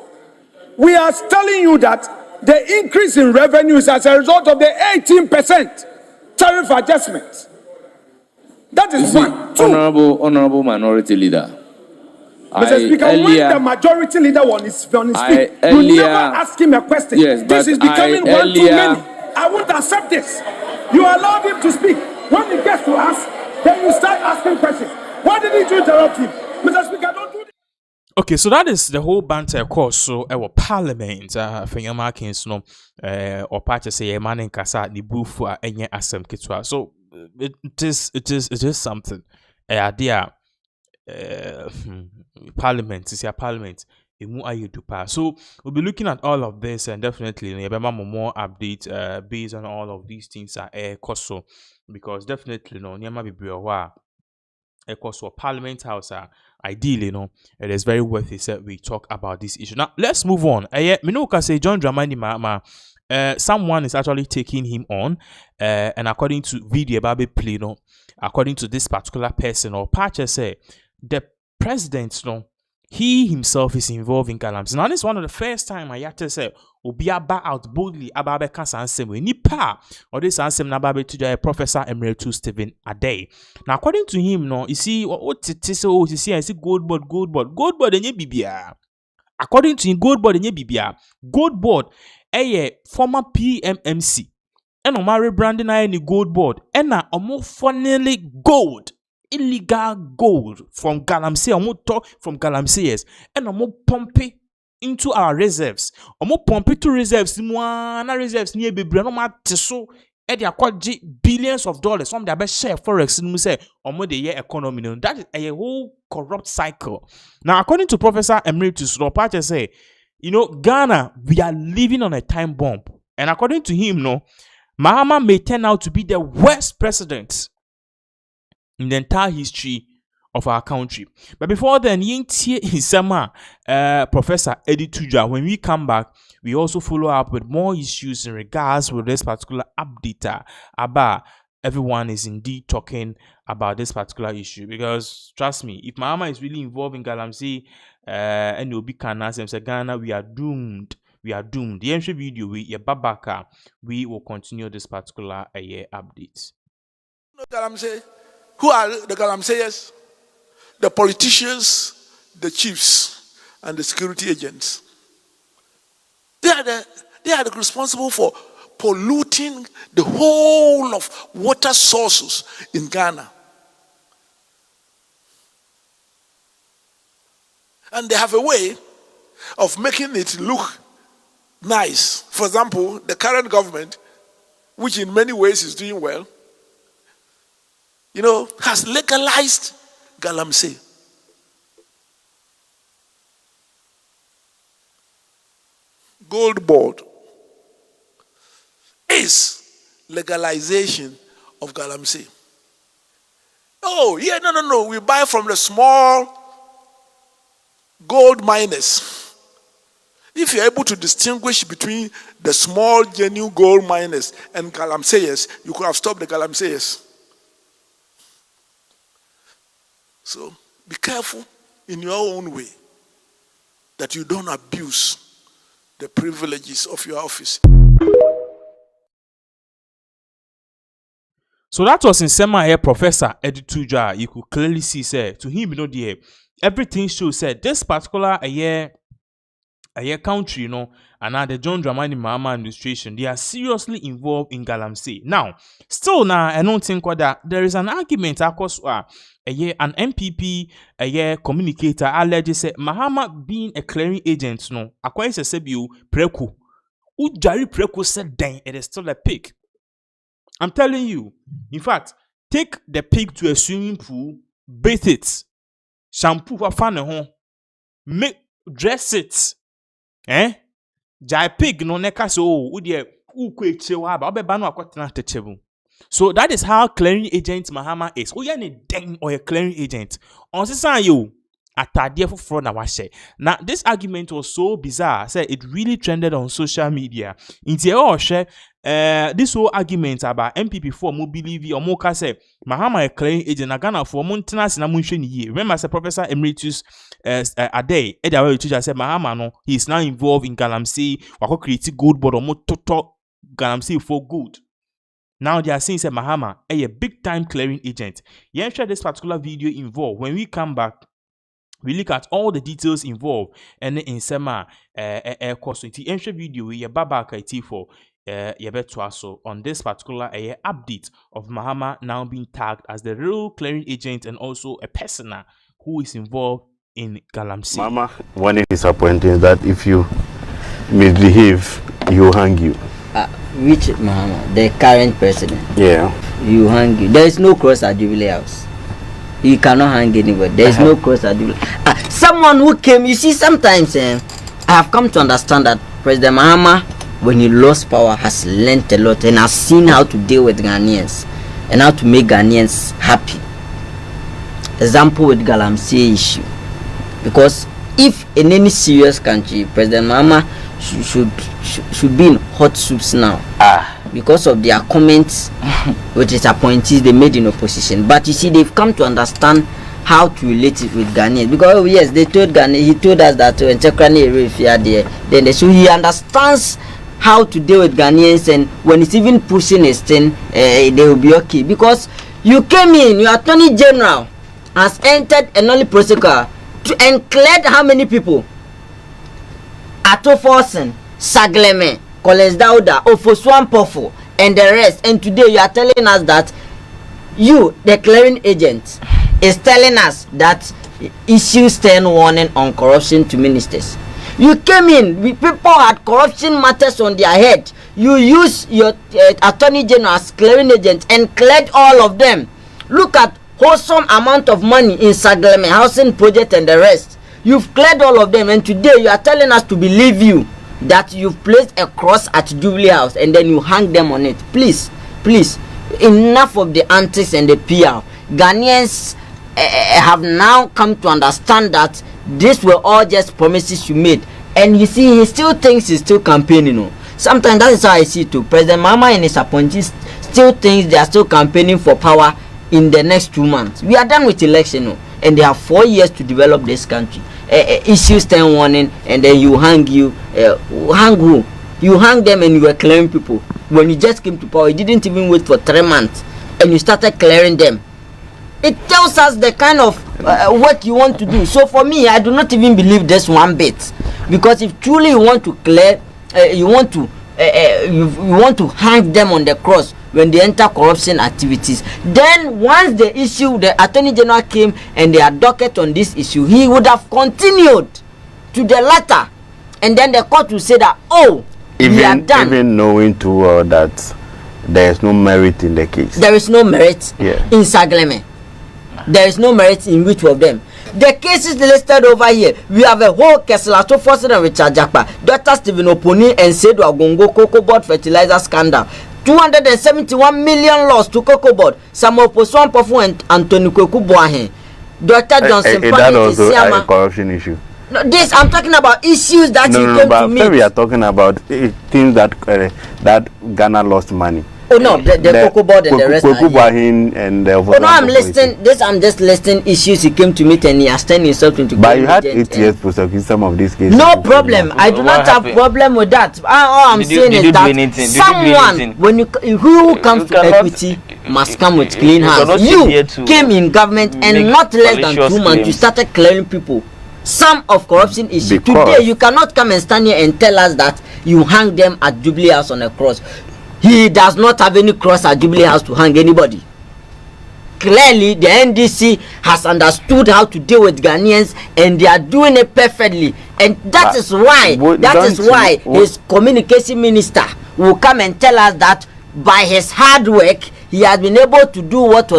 we are telling you that the increase in revenue is as a result of the 18% tariff adjustment. That is 1. 2, Honorable Minority Leader. Mr. Speaker, when the majority leader on his feet, you never ask him a question. Yes, this is becoming one too many. I won't accept this. You allowed him to speak. When he gets to us, then you start asking questions. Why did you interrupt him? Mr. Speaker, don't do this. Okay, so that is the whole banter course. So our parliament, Fenyama Kings, no, or party say a man in Kasa, the booth for any asem kitwa. So it is something. Idea. Parliament is your parliament. So we'll be looking at all of this, and definitely more update based on all of these things are so because definitely Nyama Bibriwa for Parliament House ideally it is very worth it that we talk about this issue. Now let's move on. Minoka say John Dramani Mahama, someone is actually taking him on, and according to video Babe Plano, according to this particular person or Pacha say the president he himself is involved in Galamsey. Now this is one of the first time I had to say Obiaba out boldly about cancer and same way nipa or this answer nababe to Professor Emeritus Stephen Adey. Now according to him, you see what it is, you see I see gold board and ye bibia. According to him, gold board and ye bibia, gold board former PMMC. And Omari Brandon any gold board. And na omo funnily gold. Illegal gold from Galamsey. Omo talk from Galamseyers. And omo pump it into our reserves. Omo pump it to reserves. Mwana reserves near Bibra. No ma teso. They acquire billions of dollars. Some they best share forex. And we say, omo the year economy. That is a whole corrupt cycle. Now, according to Professor Emeritus Ropache say, you know, Ghana, we are living on a time bomb. And according to him, no, Mahama may turn out to be the worst president in the entire history of our country. But before then, Professor Eddie Tuja, when we come back, we also follow up with more issues in regards with this particular update about everyone is indeed talking about this particular issue. Because trust me, if Mahama is really involved in Galamsey and you'll be say Ghana, we are doomed. We are doomed. The entry video we will continue this particular update. Who are the Galamseyers? The politicians, the chiefs, and the security agents. They are the responsible for polluting the whole of water sources in Ghana. And they have a way of making it look nice. For example, the current government, which in many ways is doing well, you know, has legalized Galamsey. Gold board is legalization of Galamsey. Oh, yeah, no. We buy from the small gold miners. If you're able to distinguish between the small genuine gold miners and Galamseyers, you could have stopped the Galamseyers. So be careful in your own way that you don't abuse the privileges of your office. So that was in Sema here, Professor Eddie Tuja. You could clearly see, say, to him, you know, everything shows said this particular country, you know, and now the John Dramani Mahama administration, they are seriously involved in Galamsey. Now, still now, I don't think that there is an argument across an MPP communicator alleges say Mahama being a clearing agent, no, according to Sebiu Preku, Ujari Preku said then it is still a pig. I'm telling you, in fact, take the pig to a swimming pool, bathe it, shampoo for fun home, make dress it. Jai pig no neka so so that is how clearing agent Mahama is. Or a clearing agent. On you now this argument was so bizarre. Say it really trended on social media. This whole argument about MPP for mo believe or mo say Mahama a clearing agent na Ghana for maintenance na munhwe ni ye. Remember say Professor Emeritus Ade Edawe teacher said Mahama no he is now involved in Galamsey wako create gold board or mo toto Galamsey for good. Now they are saying say Mahama a big time clearing agent. Yeah, share this particular video involved. When we come back, we look at all the details involved and in Sema course entry video we baba kaiti for so on this particular update of Mahama now being tagged as the real clearing agent and also a person who is involved in Galamsey. Mahama warning his appointees that if you misbehave, you hang you. Which Mahama? The current president? Yeah. You hang you. There is no cross at Jubilee House. You cannot hang anybody. There is no cross at Jubilee. Someone who came, you see, sometimes I have come to understand that President Mahama, when he lost power, has learnt a lot and has seen how to deal with Ghanaians and how to make Ghanaians happy. Example with Galamsey issue. Because if in any serious country, President Mahama should be in hot soups now. Because of their comments with his appointees they made in opposition. But you see, they've come to understand how to relate it with Ghanaians. Because oh yes, they told Ghana, he told us that when Chekrani if you are there, then so he understands how to deal with Ghanaians, and when it's even pushing his thing, they will be okay. Because you came in, your Attorney General has entered a only procedure and cleared how many people? Atoforsen, Sagleme, Collins Dauda, Ofoswan Pofo, and the rest. And today you are telling us that you, the clearing agent, is telling us that issue stern warning on corruption to ministers. You came in, people had corruption matters on their head. You use your attorney general as clearing agent and cleared all of them. Look at wholesome amount of money in Sagleme housing project and the rest. You've cleared all of them, and today you are telling us to believe you that you've placed a cross at Jubilee House and then you hang them on it. Please, please, enough of the antics and the PR. Ghanaians have now come to understand that these were all just promises you made. And you see, he still thinks he's still campaigning. You know. Sometimes that is how I see it too. President Mahama and his appointees still thinks they are still campaigning for power in the next 2 months. We are done with election, you know, and they have 4 years to develop this country. Issues 10 warning, and then you hang who? You hang them and you were clearing people. When you just came to power, you didn't even wait for 3 months, and you started clearing them. It tells us the kind of work you want to do. So for me, I do not even believe this one bit, because if truly you want to clear, you want to hang them on the cross when they enter corruption activities, then once the issue, the attorney general came and they are docket on this issue, he would have continued to the letter, and then the court will say that, oh, we are done. Even knowing too well that there is no merit in the case. There is no merit in Sagleme. There is no merit in which of them. The cases listed over here, we have a whole Kesela to Foster and Richard Jakpa, Dr. Stephen Oponi and Sedu Agongo Cocoa Board fertilizer scandal. 271 million loss to Cocoa Board. Samuel Poswan Pofu and Anthony Kweku Boahen. Dr. Johnson that also a corruption issue. No, this I'm talking about issues that you came to meet. We are talking about things that that Ghana lost money. Oh no, the Cocoa Board and the rest. And oh no, I'm listing this. I'm just listing issues he came to meet, and he has turned himself into. But you had 8 years to prosecute some of these cases. No problem. I do not have problem with that. All I'm saying is that someone, when who comes to equity, must come with clean hands. You came in government and not less than 2 months, you started clearing people. Some of corruption issues. Today, you cannot come and stand here and tell us that you hang them at Jubilee House on a cross. He does not have any cross at Jubilee House to hang anybody. Clearly, the NDC has understood how to deal with Ghanaians, and they are doing it perfectly. And that is why his communication minister will come and tell us that by his hard work, he has been able to do what,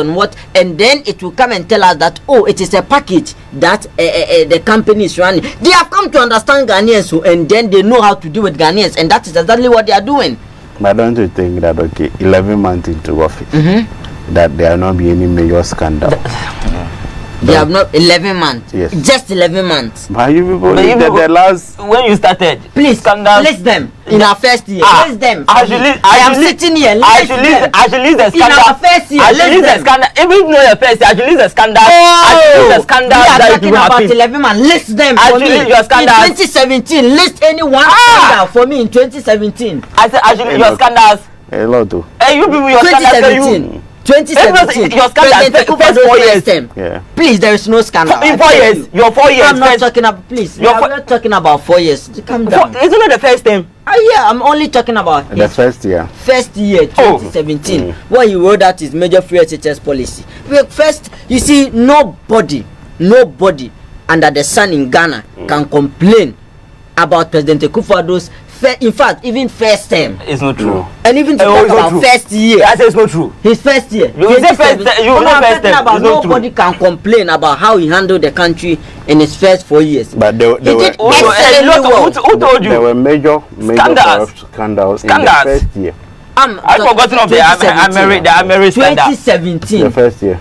and then it will come and tell us that, oh, it is a package that the company is running. They have come to understand Ghanaians, and then they know how to deal with Ghanaians, and that is exactly what they are doing. But don't you think that, okay, 11 months into office, that there will not be any major scandal? They have not 11 months. Yes. Just 11 months. But you people, the last when you started, please list them in our first year. List them. I am sitting here. I should list the scandal. In our first year. I should list the scandal. Even though your first year, I should list the scandal. I should list the scandal. We are talking about 11 months. List them for me. Your scandals. In 2017, list any one scandal for me in 2017. I said I should list your scandals. A lot too. Hey, you people, your scandals. 2017. Your scandal first 4 years. Yeah. Please, there is no scandal. In 4 years, your 4 years. I'm not talking about. Please, we are not talking about 4 years. Calm down. Isn't it the first time? Yeah, I'm only talking about the first year. First year, 2017. What he wrote out is major free SHS policy. First, you see, nobody under the sun in Ghana can complain about President Akufo-Addo's. In fact, even first term. It's not true. And even to talk about first year. I say it's not true. His first year. You say first term. You know first term. Nobody can complain about how he handled the country in his first 4 years. But there were who told you? There were major scandals in the first year. I've forgotten of the Ameri scandal. 2017. The first year.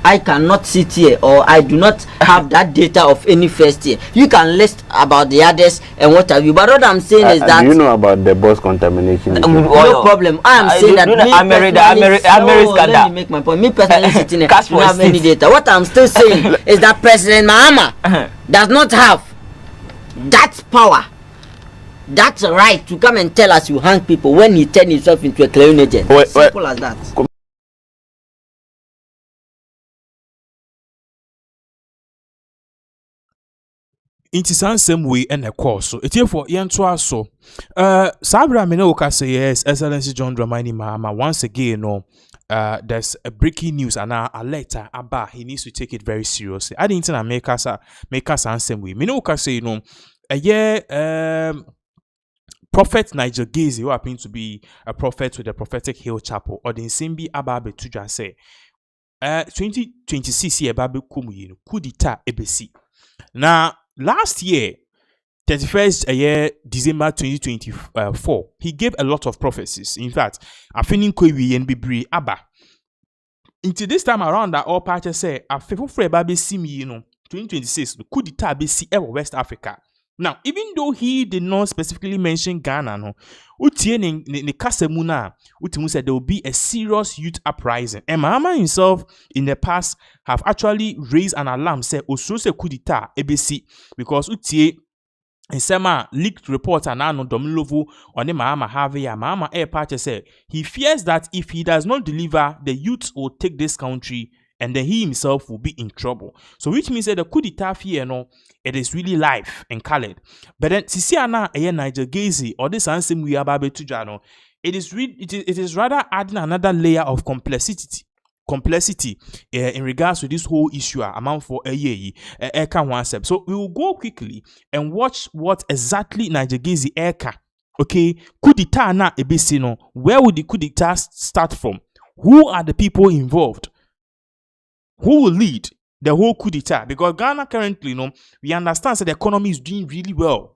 I cannot sit here, or I do not have that data of any first year. You can list about the others and what have you, but what I'm saying is that. Do you know about the bus contamination? No problem. I am saying that scandal. Let me make my point. Me personally sitting here, don't have any data. What I'm still saying is that President Mahama does not have that power, that right to come and tell us you hang people when he turned himself into a clearing agent. Simple as that. Inti sansem way and a course. So it's here for Yantua so. Sabra Minoka say yes, Excellency John Dramani Mahama. Once again, no. There's a breaking news and a letter about he needs to take it very seriously. I didn't make us answer way. Minoka say a year Prophet Nigel Gaze, who happened to be a prophet with the Prophetic Hill Chapel, or the Nsimbi Ababe Tuja say 2026 year Babe Kumu Kudita Ebesi. Now last year 31st year December 2024 he gave a lot of prophecies. In fact, afinin kwewi and bibri aba until this time around that all parties say a faithful friend baby see me 2026 could it be see West Africa. Now even though he did not specifically mention Ghana no utie ne kasemuna utimu said there will be a serious youth uprising, and Mahama himself in the past have actually raised an alarm say osose kudita ebesi because utie in Sema leaked reports and no Domilovu on the Mahama have ya Mahama air party say he fears that if he does not deliver, the youth will take this country and then he himself will be in trouble. So which means that the coup d'etat fear no, it is really live and colored. But then Sisiana a Nigel Gaze or this answer we are babe to Jano, it is rather adding another layer of complexity in regards to this whole issue amount for a year Eka. So we will go quickly and watch what exactly Nigel Gaze Eka. Okay, coup d'etat na ebesino. Where would the coup d'etat start from? Who are the people involved? Who will lead the whole coup d'etat? Because Ghana currently, we understand that the economy is doing really well,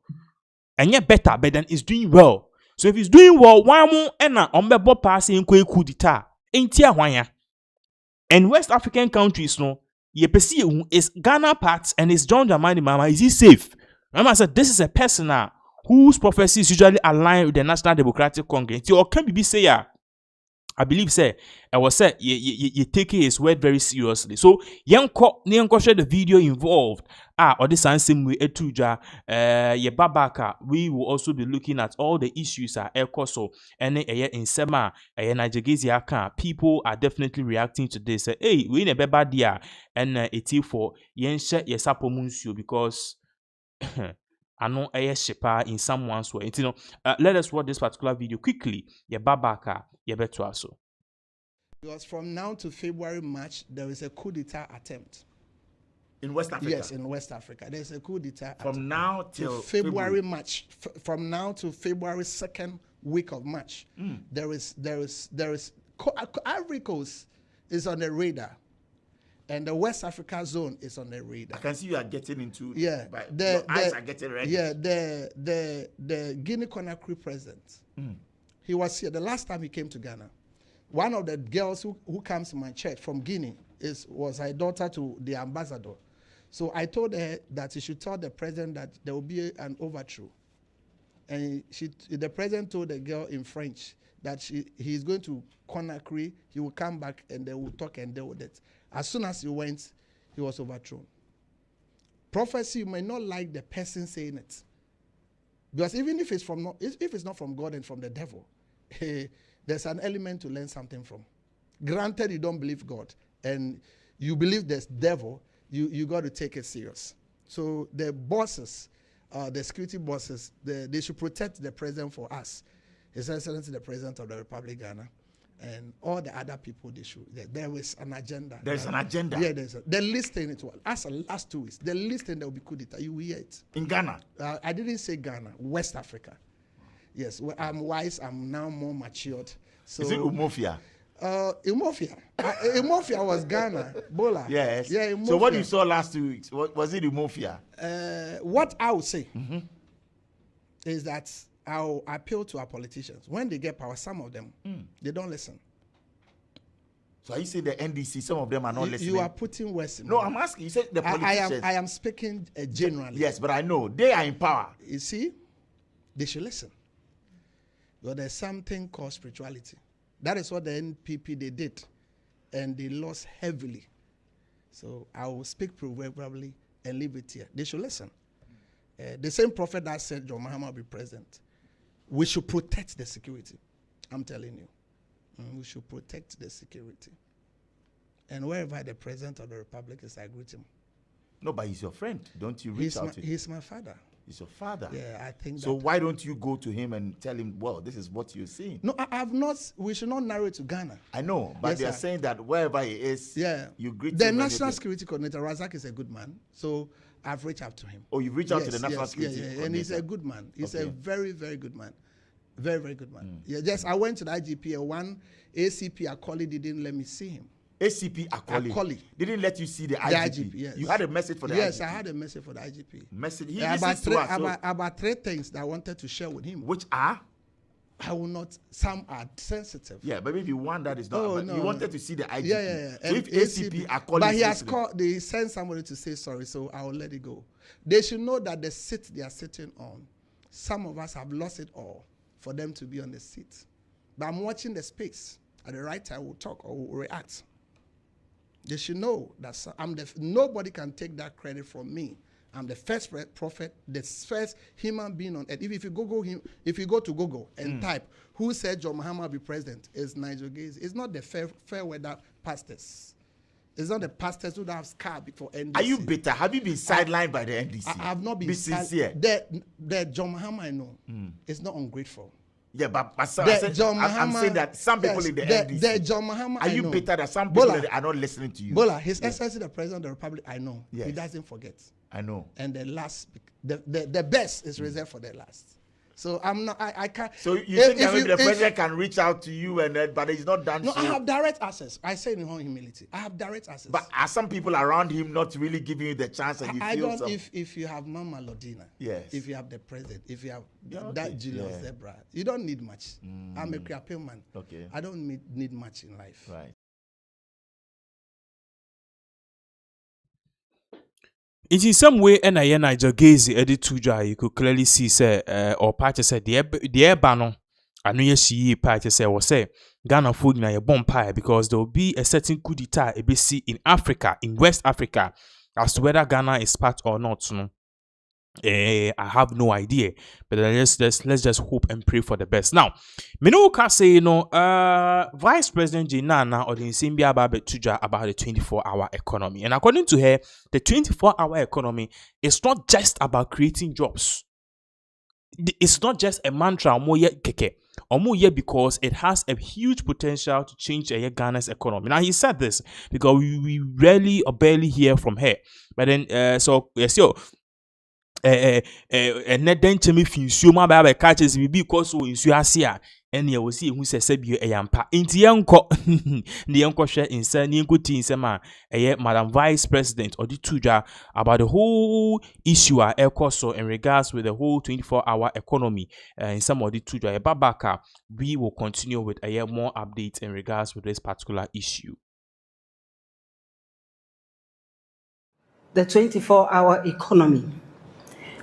and yet better, but then it's doing well. So if it's doing well, why mo ena ombebo passing coup d'etat? Ain't here why? And West African countries, ye is Ghana part and it's John Dramani Mahama. Is he safe? Remember, I said this is a person whose prophecies usually align with the National Democratic Congress. Or can be say I believe say I was said you taking his word very seriously. So yanko share the video involved or this same way etuja ye babaka. We will also be looking at all the issues so and in sema Nigeria people are definitely reacting to this. Hey, we in a beba dia and it's for yenshe yesapomunsio because I know a shepa in someone's way. Let us watch this particular video quickly. Ye babaka, ye betuaso. Because from now to February, March, there is a coup d'etat attempt. In West Africa? Yes, in West Africa. There's a coup d'etat from now till February, March. From now to February, second week of March. There is Ivory Coast is on the radar. And the West Africa zone is on the radar. I can see you are getting into your eyes are getting ready. Yeah, the Guinea-Conakry president. He was here the last time he came to Ghana. One of the girls who comes to my church from Guinea was her daughter to the ambassador. So I told her that she should tell the president that there will be an overthrow. And the president told the girl in French that he is going to Conakry, he will come back and they will talk and deal with it. As soon as he went, he was overthrown. Prophecy, you may not like the person saying it. Because even if it's not from God and from the devil, there's an element to learn something from. Granted, you don't believe God and you believe there's devil, you got to take it serious. So the bosses, the security bosses, they should protect the president for us. His Excellency, the President of the Republic of Ghana, and all the other people, there is an agenda. There's an agenda? Yeah, the listing, as last 2 weeks, the listing there will be coup d'etat. You will hear it. In Ghana? I didn't say Ghana, West Africa. Yes, I'm wise, I'm now more matured. So, is it Umofia? Umofia. Umofia was Ghana, Bola. Yes. Yeah, Umofia. So what you saw last 2 weeks, was it Umofia? What I would say is that I'll appeal to our politicians. When they get power, some of them, they don't listen. So you say the NDC, some of them are not listening? You are putting words in No, I'm asking. You said the politicians. I am speaking generally. Yes, but I know. They are in power. You see, they should listen. But there's something called spirituality. That is what the NPP, they did. And they lost heavily. So I will speak proverbially and leave it here. They should listen. The same prophet that said John Mahama will be president. We should protect the security. I'm telling you. We should protect the security. And wherever the president of the republic is, I greet him. No, but he's your friend. Don't you reach out to him? He's my father. He's your father. Yeah, I think so. Why don't you go to him and tell him, well, this is what you're seeing? No, I have not. We should not narrow it to Ghana. I know, but they're saying that wherever he is, you greet the him. The National Security Coordinator, Razak, is a good man. So I've reached out to him. Oh, you've reached out to the National Security Coordinator? And he's a good man. He's a very, very good man. Very, very good man. Yeah, I went to the IGP, one ACP Akoli didn't let me see him. ACP Akoli didn't let you see the IGP. Yes. You had a message for the IGP. Yes, I had a message for the IGP. Message. He about 3 things that I wanted to share with him. Which are? I will not. Some are sensitive. Yeah, but maybe one that is not. Oh, no, you wanted to see the IGP. Yeah. So if ACP Akoli, but he has called. They sent somebody to say sorry, so I will let it go. They should know that the seat they are sitting on, some of us have lost it all for them to be on the seat. But I'm watching the space. At the right time, we'll talk or we'll react. They should know that nobody can take that credit from me. I'm the first prophet, the first human being on earth. If you Google him, if you go to Google and type who said John Mahama will be president, it's Nigel Gaze. It's not the fair weather pastors. It's not the pastors who have scar before NDC. Are you bitter? Have you been sidelined by the NDC? I have not been. Be sincere. The John Mahama I know is not ungrateful. Yeah, but I'm saying that some people in the NDC. The John Mahama are you bitter that some people are not listening to you? Bola, His Excellency the President of the Republic, I know. Yes. He doesn't forget. I know. And the best is reserved for the last. So I'm not. I can't. So you think that maybe the president can reach out to you but he's not done so? No, I have direct access. I say in all humility, I have direct access. But are some people around him not really giving you the chance? And I don't. If you have Mama Lodina, yes. If you have the president, if you have that Julius Zebra, you don't need much. I'm a Scrappεd man. Okay. I don't need much in life. Right. In some way, and I Nigel Gaze edit to dry, you could clearly see, say, or Patch said, the air banner. I know she Patch say, or say, Ghana food na a bomb pie because there will be a certain coup d'etat ABC in Africa, in West Africa, as to whether Ghana is part or not. No? I have no idea, but let's just hope and pray for the best. Now, Mino can say, Vice President Jinana or the Nsimbia Babe Tuja about the 24-hour economy. And according to her, the 24-hour economy is not just about creating jobs. It's not just a mantra because it has a huge potential to change Ghana's economy. Now, he said this because we rarely or barely hear from her. But then, so and then chemi finsuo ma ba catches me because so insuo ase a ene ya wosi ehu sese bio eyampa nti yenko ne yenko hwe insa ne yenko ti insem a Madam Vice President Oditudwa about the whole issue a ekoso in regards with the whole 24-hour economy in some Oditudwa babaka. We will continue with more updates in regards with this particular issue. The 24-hour economy.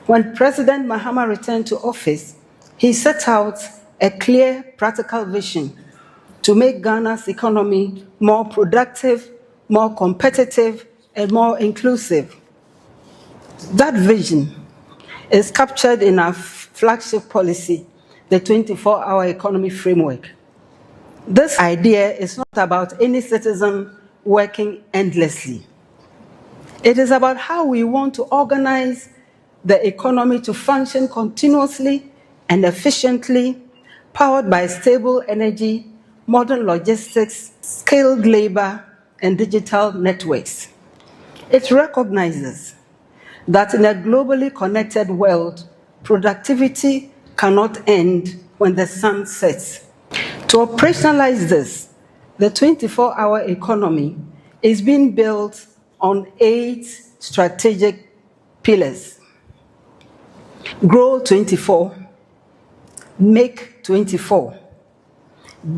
When President Mahama returned to office, he set out a clear, practical vision to make Ghana's economy more productive, more competitive, and more inclusive. That vision is captured in our flagship policy, the 24-hour economy framework. This idea is not about any citizen working endlessly. It is about how we want to organize the economy to function continuously and efficiently, powered by stable energy, modern logistics, skilled labor, and digital networks. It recognizes that in a globally connected world, productivity cannot end when the sun sets. To operationalize this, the 24-hour economy is being built on 8 strategic pillars. Grow 24, make 24,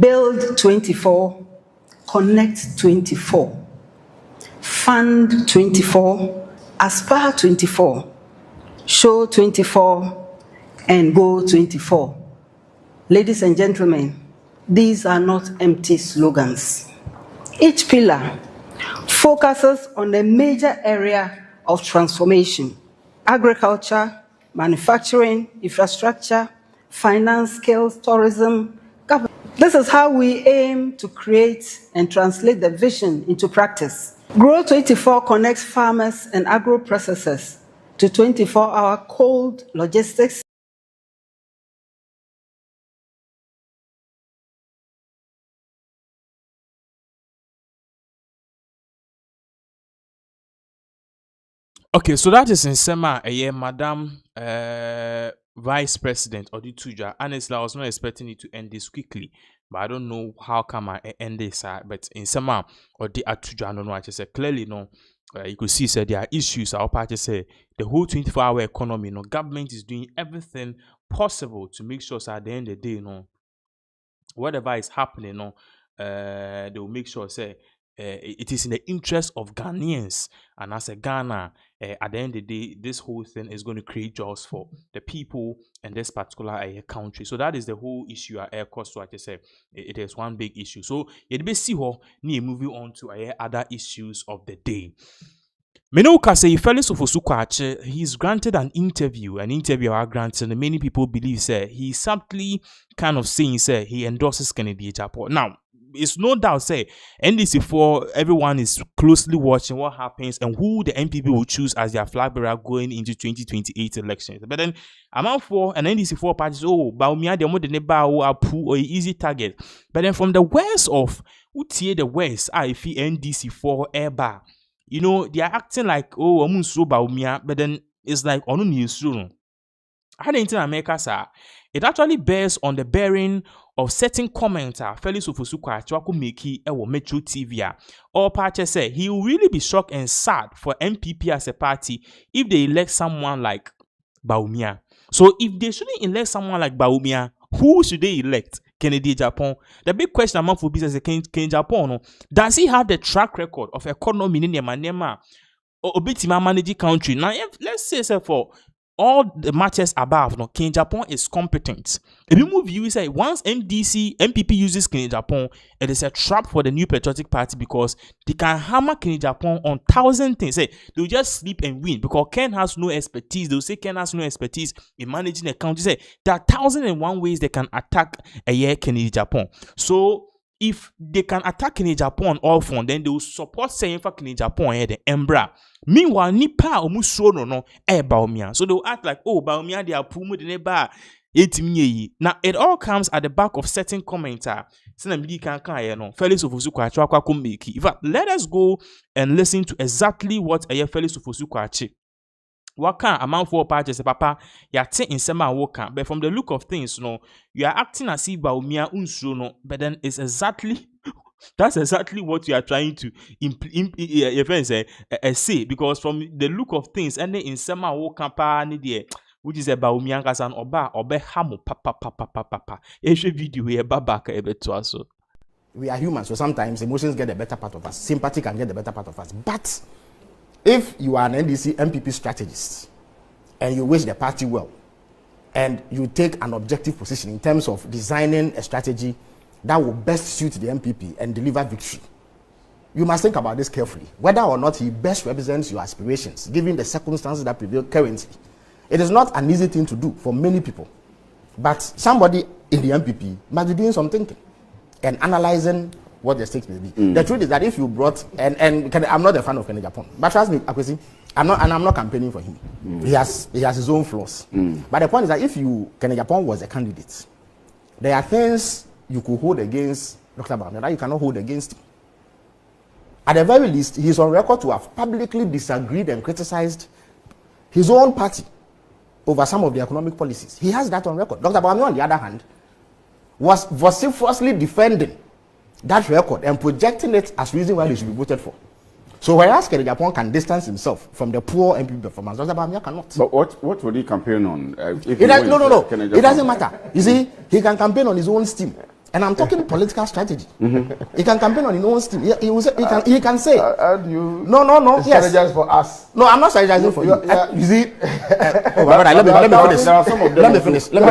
build 24, connect 24, fund 24, aspire 24, show 24, and go 24. Ladies and gentlemen, these are not empty slogans. Each pillar focuses on a major area of transformation: agriculture, manufacturing, infrastructure, finance, skills, tourism, government. This is how we aim to create and translate the vision into practice Grow 24 connects farmers and agro processors to 24-hour cold logistics. Okay, so that is in Sema, Madam Vice President Odituja. Honestly, I was not expecting it to end this quickly, but I don't know how come I end this. But in Sema or the Atuja, I don't know. I just say clearly, no. You could see, say there are issues. Our party say the whole 24-hour economy, government is doing everything possible to make sure, so at the end of the day, whatever is happening, they will make sure, say. It is in the interest of Ghanaians, and as a Ghana, at the end of the day, this whole thing is going to create jobs for the people in this particular country. So that is the whole issue. Of course, so I just say it is one big issue. So you'd be see how moving on to other issues of the day. Menoka say Felix Ofosukwache, he's granted an interview are granted, and many people believe he subtly kind of saying he endorses Kennedy Agyapong. Now, it's no doubt NDC4, everyone is closely watching what happens and who the MPP will choose as their flag bearer going into 2028 elections. But then among for an NDC4 parties, Baumia the more than Apu or easy target. But then from the west of Utie the west, if NDC4 Eba, they are acting like Omunso Baumia, but then it's like Onun. I didn't America, sir. It actually bears on the bearing of certain commenter Felix Ofosukwache Meki Metro TV. All parties say he will really be shocked and sad for MPP as a party if they elect someone like Baumia. So if they shouldn't elect someone like Baumia, who should they elect? Kennedy Agyapong. The big question among for business is Kennedy Agyapong, does he have the track record of economy in Nema or Obitima managing country? Now, let's say for all the matches above, Kennedy Agyapong is competent. If you move you say once MPP uses Kennedy Agyapong, it is a trap for the New Patriotic Party because they can hammer Kennedy Agyapong on 1,000 things. They'll just sleep and win because Ken has no expertise. They'll say Ken has no expertise in managing a country. Say there are 1,001 ways they can attack Kennedy Agyapong. So if they can attack Kennedy Agyapong on all fronts, then they will support saying for Kennedy Agyapong the Embra. Meanwhile, Nipa no Baumia. So they will act like, Baumia they are pumu the neba. Now it all comes at the back of certain commenter. Felix Ofosukwache. In fact, let us go and listen to exactly what Felix Ofosukwache. Waka among four parties, papa, you are in sema waka, but from the look of things, you are acting as if Baumia unso, but then it's exactly that's exactly what you are trying to say, because from the look of things, and in sema waka pa ni there, which is about Baumia kasan obe hamu papa. Video here babaka to us. We are humans, so sometimes emotions get the better part of us. Sympathy can get the better part of us, but if you are an NDC MPP strategist and you wish the party well and you take an objective position in terms of designing a strategy that will best suit the MPP and deliver victory, you must think about this carefully. Whether or not he best represents your aspirations, given the circumstances that prevail currently. It is not an easy thing to do for many people. But somebody in the MPP must be doing some thinking and analyzing what the stakes may be. The truth is that if you brought I'm not a fan of Kennedy Agyapong, but trust me, Akwesi, I'm not campaigning for him. He has his own flaws. But the point is that if Kennedy Agyapong was a candidate, there are things you could hold against Dr. Baumia that you cannot hold against him. At the very least, he is on record to have publicly disagreed and criticized his own party over some of the economic policies. He has that on record. Dr. Baumia, on the other hand, was vociferously defending that record and projecting it as reason why they should be voted for. So whereas Kennedy Agyapong can distance himself from the poor MPP performance, Dr. Baumia cannot. But what would he campaign on? No. It doesn't matter. You see, he can campaign on his own steam. And I'm talking political strategy. He can campaign on his own steam. He can say. No. Strategize for us. No, I'm not strategizing for you. You see, let me finish. Let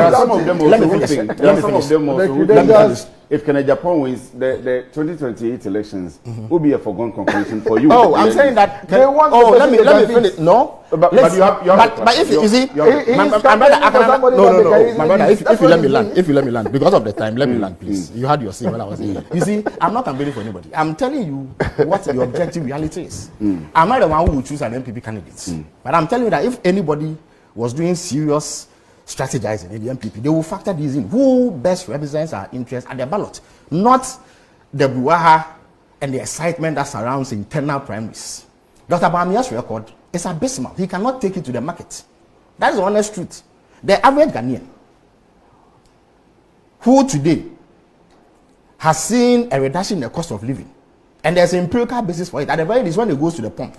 me finish. if Kenneth Japan wins the 2028 elections, will be a foregone conclusion for you. Oh, I'm saying that. They want let me finish. No, but you have. But if you see, my brother, no. My brother, if you let me land, because of the time, let me land, please. You had your say when I was here. You see, I'm not campaigning for anybody. I'm telling you what the objective reality is. I'm not the one who will choose an MPP candidate, but I'm telling you that if anybody was doing serious strategizing in the MPP, they will factor these in. Who best represents our interests at the ballot, not the brouhaha and the excitement that surrounds internal primaries. Dr. Bamia's record is abysmal. He cannot take it to the market. That is the honest truth. The average Ghanaian who today has seen a reduction in the cost of living, and there's an empirical basis for it. At the very least, when he goes to the pump,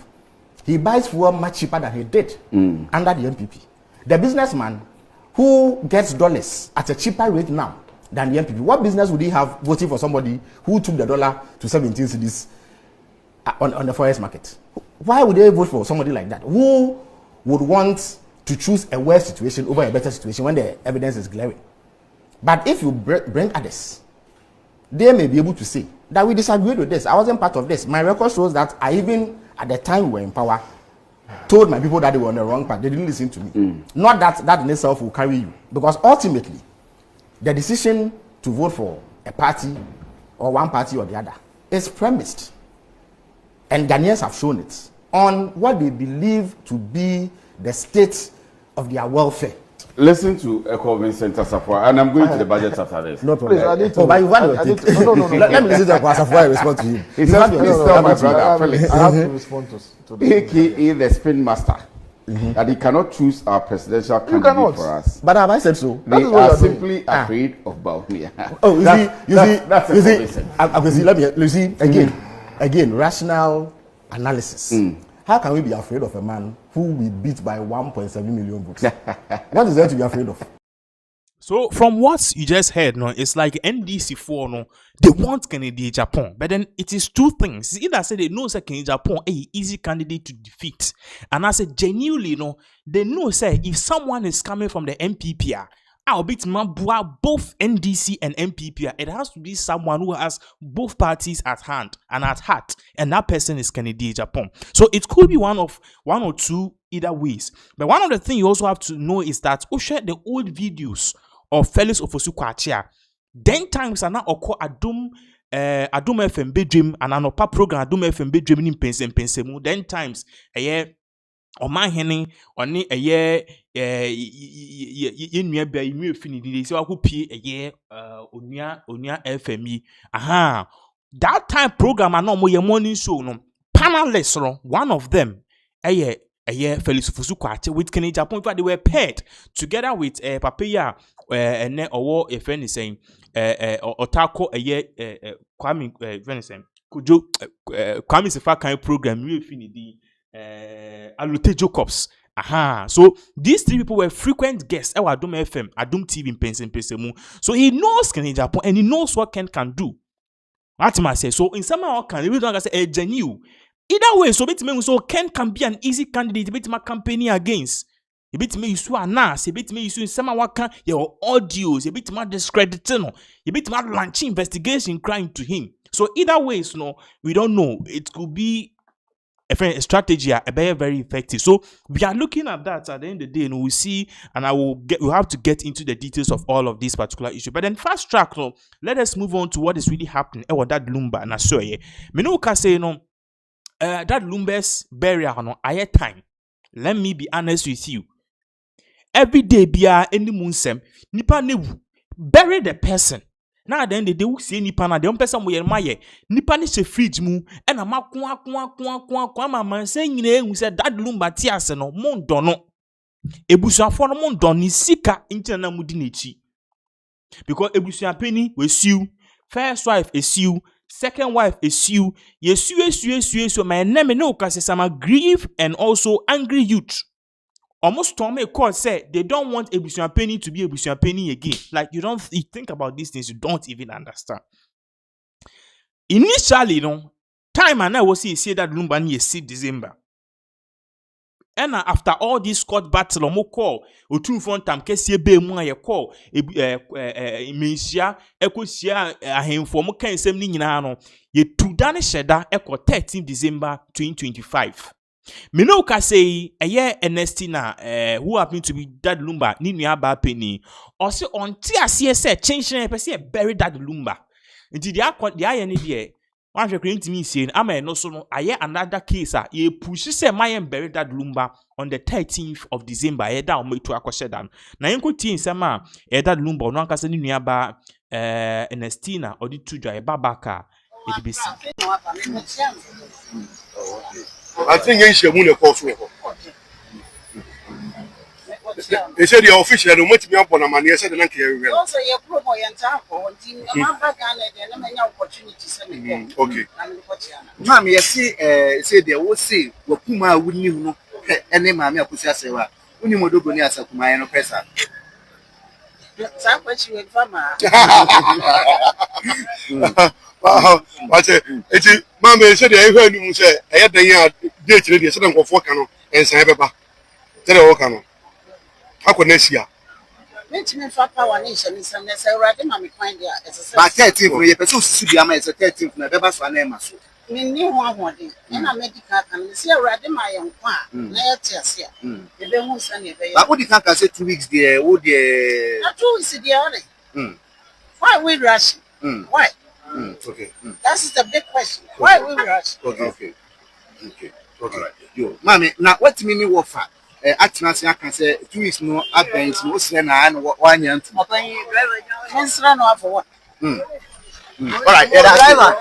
he buys fuel much cheaper than he did under the MPP. The businessman who gets dollars at a cheaper rate now than the MPP, what business would he have voting for somebody who took the dollar to 17 cedis on the forex market? Why would they vote for somebody like that? Who would want to choose a worse situation over a better situation when the evidence is glaring? But if you bring others, they may be able to say that we disagreed with this. I wasn't part of this. My record shows that I even, at the time we were in power, told my people that they were on the wrong path. They didn't listen to me. Not that in itself will carry you. Because ultimately, the decision to vote for a party or one party or the other is premised, and Ghanaians have shown it, on what they believe to be the state of their welfare. Listen to Echo Vincent Asafwa, and I'm going to the budget after this. No problem. Please, I need to. But you've had your take. No. Let me listen to Echo Asafwa and respond to him. He says, please tell my brother, Felix. I have to respond to this. AKA the spin master. That he cannot choose our presidential candidate for us. But have I said so? They are simply afraid of Baumia. Oh, you see, again, rational analysis. How can we be afraid of a man who we beat by 1.7 million votes? What is there to be afraid of? So from what you just heard, no, it's like NDC4, no, they want Kennedy Japan, but then it is two things. It's either say they know say Kennedy Japan a easy candidate to defeat, and I said genuinely, no, they know say if someone is coming from the MPP, I'll beat both NDC and MPP. It has to be someone who has both parties at hand and at heart, and that person is Kennedy Japan. So it could be one or two either ways. But one of the things you also have to know is that share the old videos of Felix Ofosu-Kwakye. Then times are now occur Adum FM bedroom and an opa program Adum FM bedroom in pensemu. Then times Oman Henning on a year in nearby you finity so I could pay a year Onia FME. Aha, that time program and no more morning show no panelists, one of them a year Felix Ofosu-Kwakye with Kennedy Japan. They were paired together with Papaya and or a friend is saying Otako a year Kwame friend is saying Kujo Kwame Sefa kind program you finity Alute Jacobs. Aha. So these three people were frequent guests at Adum FM, Adum TV in Pensemu. So he knows Kennedy Japan and he knows what Ken can do. That's my say. So in some way, can we don't say a genuine. Either way, so Ken can be an easy candidate. Bit my campaign against. A bit me issue a nas. A bit me issue some can your audios. A bit my discrediting. A bit my launching investigation crying to him. So either way, we don't know. It could be a strategy very effective. So we are looking at that at the end of the day, and we'll see, and we'll have to get into the details of all of this particular issue. But then fast track, let us move on to what is really happening. That Lumba and I saw ye. Menuka say that Lumba's burial I time. Let me be honest with you. Every day bia any moonsem nipa newu bury the person. Now then they will see nipa na the person we maye nipa ni se fridge mu and a man saying who said that Lumba tiase no mon dono ebusuafo no mon don ni sika interna mudi nechi because ebusuan penny we sue first wife is you, second wife is you, so my name no cause some grief and also angry youth. Almost Tom call said they don't want Ebusian Penny to be Ebusian Penny again. Like you think about these things, you don't even understand. Initially, time and I was say that Lumba ni 6 December. And after all this court battle, mo call o two front time kesi be mu aye call mensia ekosia ahemfo mo kan sem ni nyina no ye tuda ne sheda eko 13 December 2025. Me no ka say Arrεst na who happened to be Dad Lumba ni nua ba penny or say on ti ase say change na person bury Dad Lumba. Nti dia aye ne de one hwe create me say am no so no aye another case ye push say my bury Dad Lumba on the 13th of December aye da o metu akose dan na yenko ti nsem a Dad Lumba no anka say ni nua ba Arrεst na odi tudwa e babaka e di besi. I think you should move across. They said the official no much me up on a man. Yes, I don't care. Also, your promo and time for opportunities. Okay. Mammy, I say they will say, what Puma wouldn't you know any mammy of Pusasewa. When you do Gonia Sakumaya no Pesa. Some question with Fama. I say, it's Mammy said, I heard you say, I had the year date the second of Wakano and Sababa. Tell her Wakano. How could next year? Mention for power nation is a necessary mammy find there as a 13th for your person to be a 13th, never for name. New one day, and a medical can see a radima young one. Let's hear. The demons and but what do you think I said 2 weeks there? Would the 2 weeks the only? Why we rush? Why? Okay. That's the big question. Why we rush? Okay. Yo, mammy, now what mean you offer? Atmas, I can say 2 weeks no advance, most than 1 year. Let's run off for what? All right, driver.